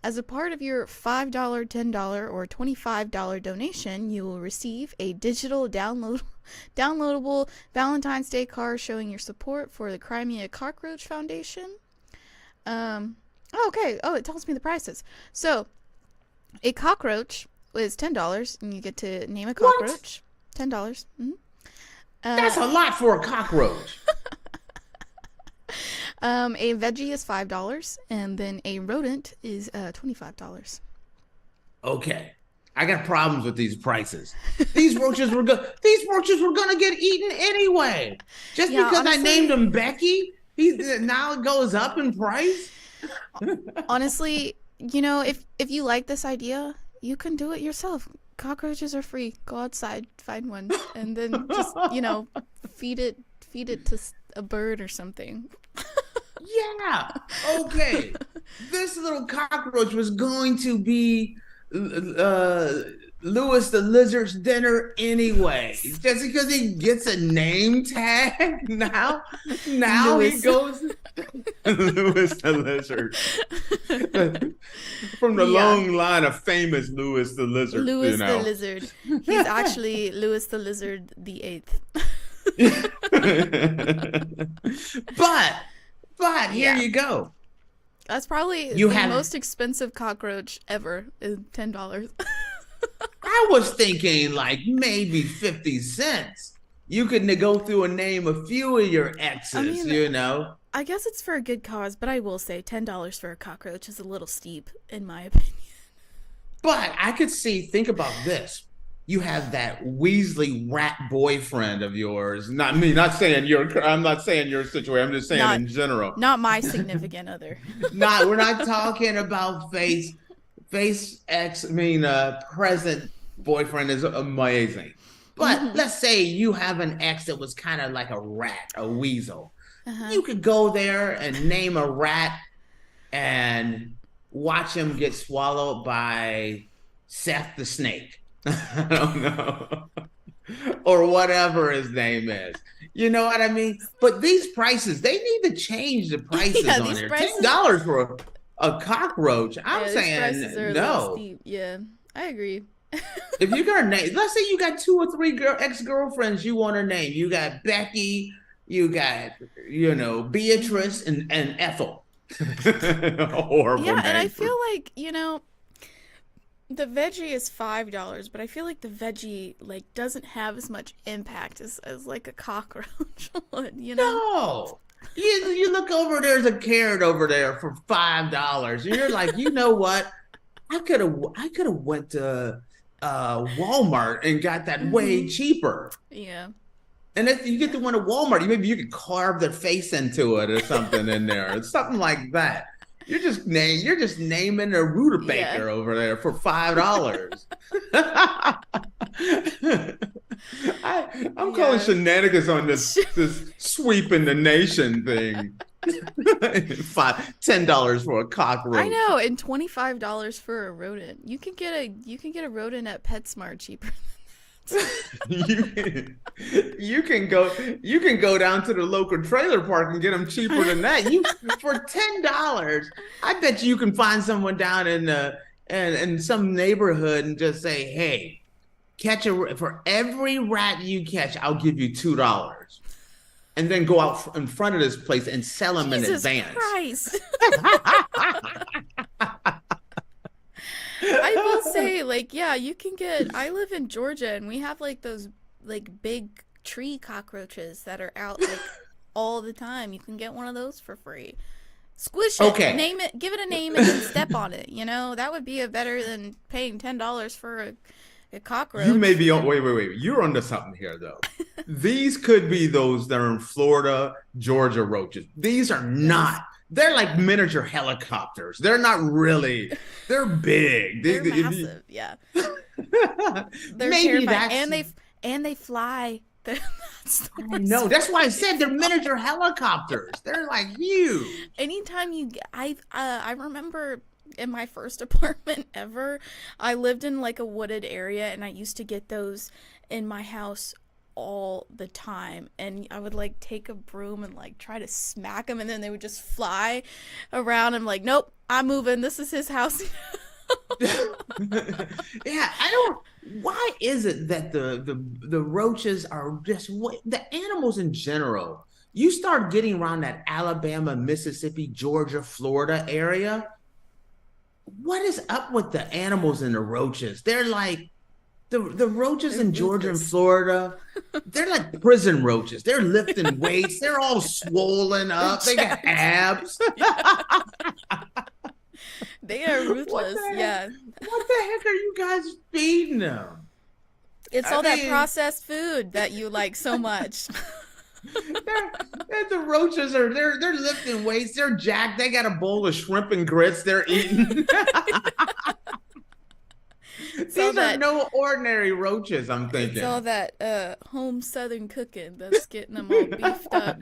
As a part of your $5, $10, or $25 donation, you will receive a digital downloadable Valentine's Day card showing your support for the Cry Me a Cockroach Foundation. Okay. Oh, it tells me the prices. So, a cockroach is $10, and you get to name a cockroach. What? $10. Mm-hmm. That's a lot for a cockroach. A veggie is $5, and then a rodent is $25. Okay, I got problems with these prices. These roaches were gonna get eaten anyway. Just because honestly, I named them Becky, now it goes up in price. Honestly, if you like this idea, you can do it yourself. Cockroaches are free. Go outside, find one, and then just feed it to a bird or something. Yeah. Okay. This little cockroach was going to be Louis the Lizard's dinner anyway. Just because he gets a name tag now Louis. He goes Louis the Lizard. From the long line of famous Louis the Lizard. Louis the Lizard. He's actually Louis the Lizard the 8th. But here you go. That's probably most expensive cockroach ever is $10. I was thinking like maybe 50 cents. You could go through and name a few of your exes, I guess it's for a good cause, but I will say $10 for a cockroach is a little steep, in my opinion. But I could think about this. You have that Weasley rat boyfriend of yours. Not me, I'm not saying your situation. I'm just saying in general. Not my significant other. We're not talking about present boyfriend is amazing. But let's say you have an ex that was kind of like a rat, a weasel. You could go there and name a rat and watch him get swallowed by Seth the Snake. I don't know. Or whatever his name is. You know what I mean? But these prices, they need to change the prices on here. $10 for a cockroach. I'm saying no. Yeah, I agree. If you're gonna name, let's say you got 2 or 3 ex-girlfriends you want to name. You got Becky, you got, Beatrice and Ethel. Horrible Yeah, name. and I feel like, the veggie is $5, but I feel like the veggie doesn't have as much impact as like a cockroach would, No. You look over, there's a carrot over there for $5. And you're like, you know what? I could have went to Walmart and got that way cheaper. Yeah. And if you get the one at Walmart, maybe you could carve their face into it or something in there. Something like that. You're just naming a rutabaga over there for $5. I'm calling shenanigans on this sweeping the nation thing. $10 for a cockroach. I know, and $25 for a rodent. You can get a rodent at PetSmart cheaper. you can go down to the local trailer park and get them cheaper than that. For $10, I bet you can find someone down in some neighborhood and just say, hey, for every rat you catch, I'll give you $2. And then go out in front of this place and sell them in advance. Christ. I will say, you can I live in Georgia, and we have those big tree cockroaches that are out all the time. You can get one of those for free. Squish it, name it, give it a name, and then step on it. That would be better than paying $10 for a cockroach. You may be on. Wait. You're onto something here, though. These could be those that are in Florida, Georgia roaches. These are not. They're like miniature helicopters. They're not really. They're big. They're massive. Yeah. They're maybe terrifying. And they fly. No, that's why I said they're miniature helicopters. They're huge. Anytime I remember in my first apartment ever, I lived in a wooded area, and I used to get those in my house all the time, and I would take a broom and try to smack them, and then they would just fly around. I'm like, nope, I'm moving, this is his house. Yeah, why is it that the roaches are just the animals in general, you start getting around that Alabama, Mississippi, Georgia, Florida area, what is up with the animals and the roaches? They're the roaches in Georgia and Florida, they're like prison roaches. They're lifting weights. They're all swollen up. They got abs. They are ruthless. Yeah. What the heck are you guys feeding them? It's all that processed food that you like so much. The roaches they're lifting weights. They're jacked. They got a bowl of shrimp and grits they're eating. These are no ordinary roaches, I'm thinking. It's all that home southern cooking that's getting them all beefed up,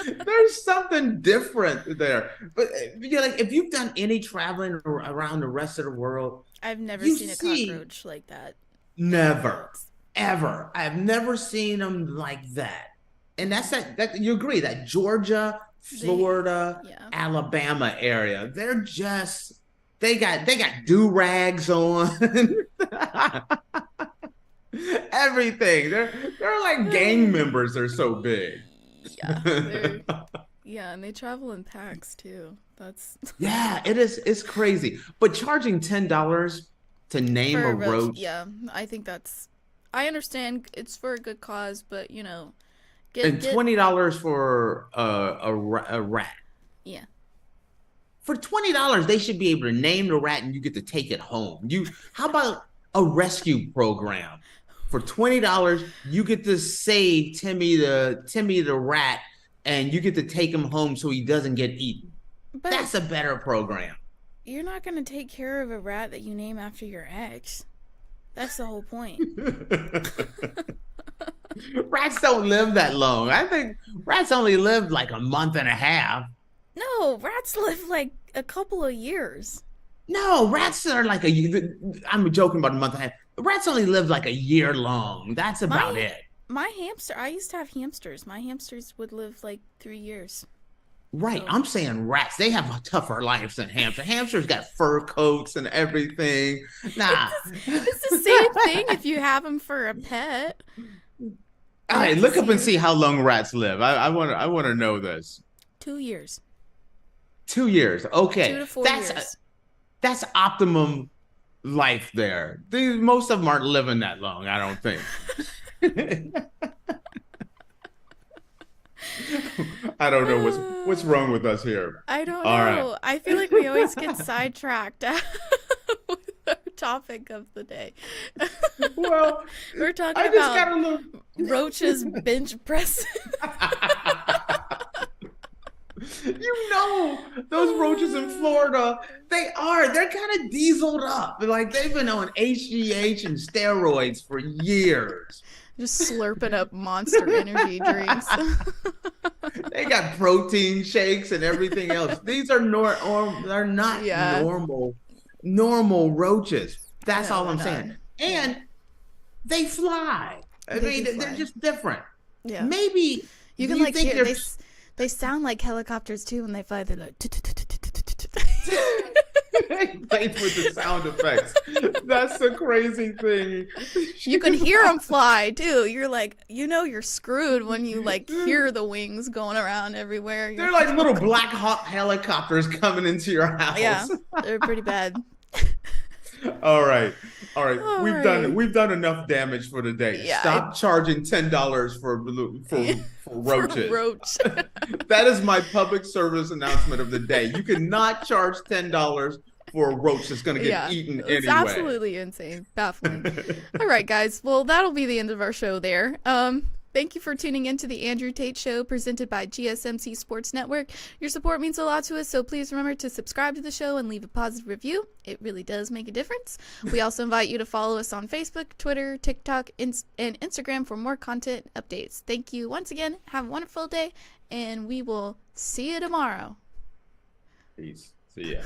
There's something different there. But if you've done any traveling around the rest of the world, I've never seen a cockroach like that. Never, ever. I've never seen them like that. And that's that you agree that Georgia, Florida, Alabama area, they're just they got do-rags on. Everything. They're like gang members. They're so big. Yeah, and they travel in packs too. That's it is. It's crazy. But charging $10 to name a roach. Yeah, I think I understand it's for a good cause, but and $20 for a rat. Yeah. For $20, they should be able to name the rat and you get to take it home. How about a rescue program? For $20, you get to save Timmy the rat, and you get to take him home so he doesn't get eaten. But that's a better program. You're not going to take care of a rat that you name after your ex. That's the whole point. Rats don't live that long. I think rats only live like a month and a half. No, rats live like a couple of years. No, rats are like I'm joking about a month and a half. Rats only live like a year long. That's about it. My hamster, I used to have hamsters. My hamsters would live like 3 years. Right. So. I'm saying rats, they have a tougher lives than hamsters. Hamsters got fur coats and everything. Nah. It's the same thing if you have them for a pet. All right, look up and see how long rats live. I want to know this. 2 years. 2 years. Okay. 2 to 4 years. That's optimum life there. Most of them aren't living that long, I don't think. I don't know what's wrong with us here. I don't know. Right. I feel like we always get sidetracked with our topic of the day. Well, we're talking about roaches bench pressing. You know, those roaches in Florida, they're kind of dieseled up. Like they've been on HGH and steroids for years. Just slurping up Monster Energy drinks. They got protein shakes and everything else. These are they're not normal roaches. That's all I'm saying. And they fly. They're just different. Yeah. Maybe you can like hear they sound like helicopters too when they fly. They're like Played with the sound effects. That's the crazy thing. You can hear them fly too. You're like, you're screwed when you like hear the wings going around everywhere. They're like little Black Hawk helicopters coming into your house. Yeah, they're pretty bad. All right. We've done enough damage for today. Yeah, Stop charging $10 for roaches. For roach. That is my public service announcement of the day. You cannot charge $10 for a roach that's going to get eaten anyway. It's absolutely insane. Baffling. All right, guys. Well, that'll be the end of our show there. Thank you for tuning in to the Andrew Tate Show presented by GSMC Sports Network. Your support means a lot to us, so please remember to subscribe to the show and leave a positive review. It really does make a difference. We also invite you to follow us on Facebook, Twitter, TikTok, and Instagram for more content updates. Thank you once again. Have a wonderful day, and we will see you tomorrow. Peace. See ya.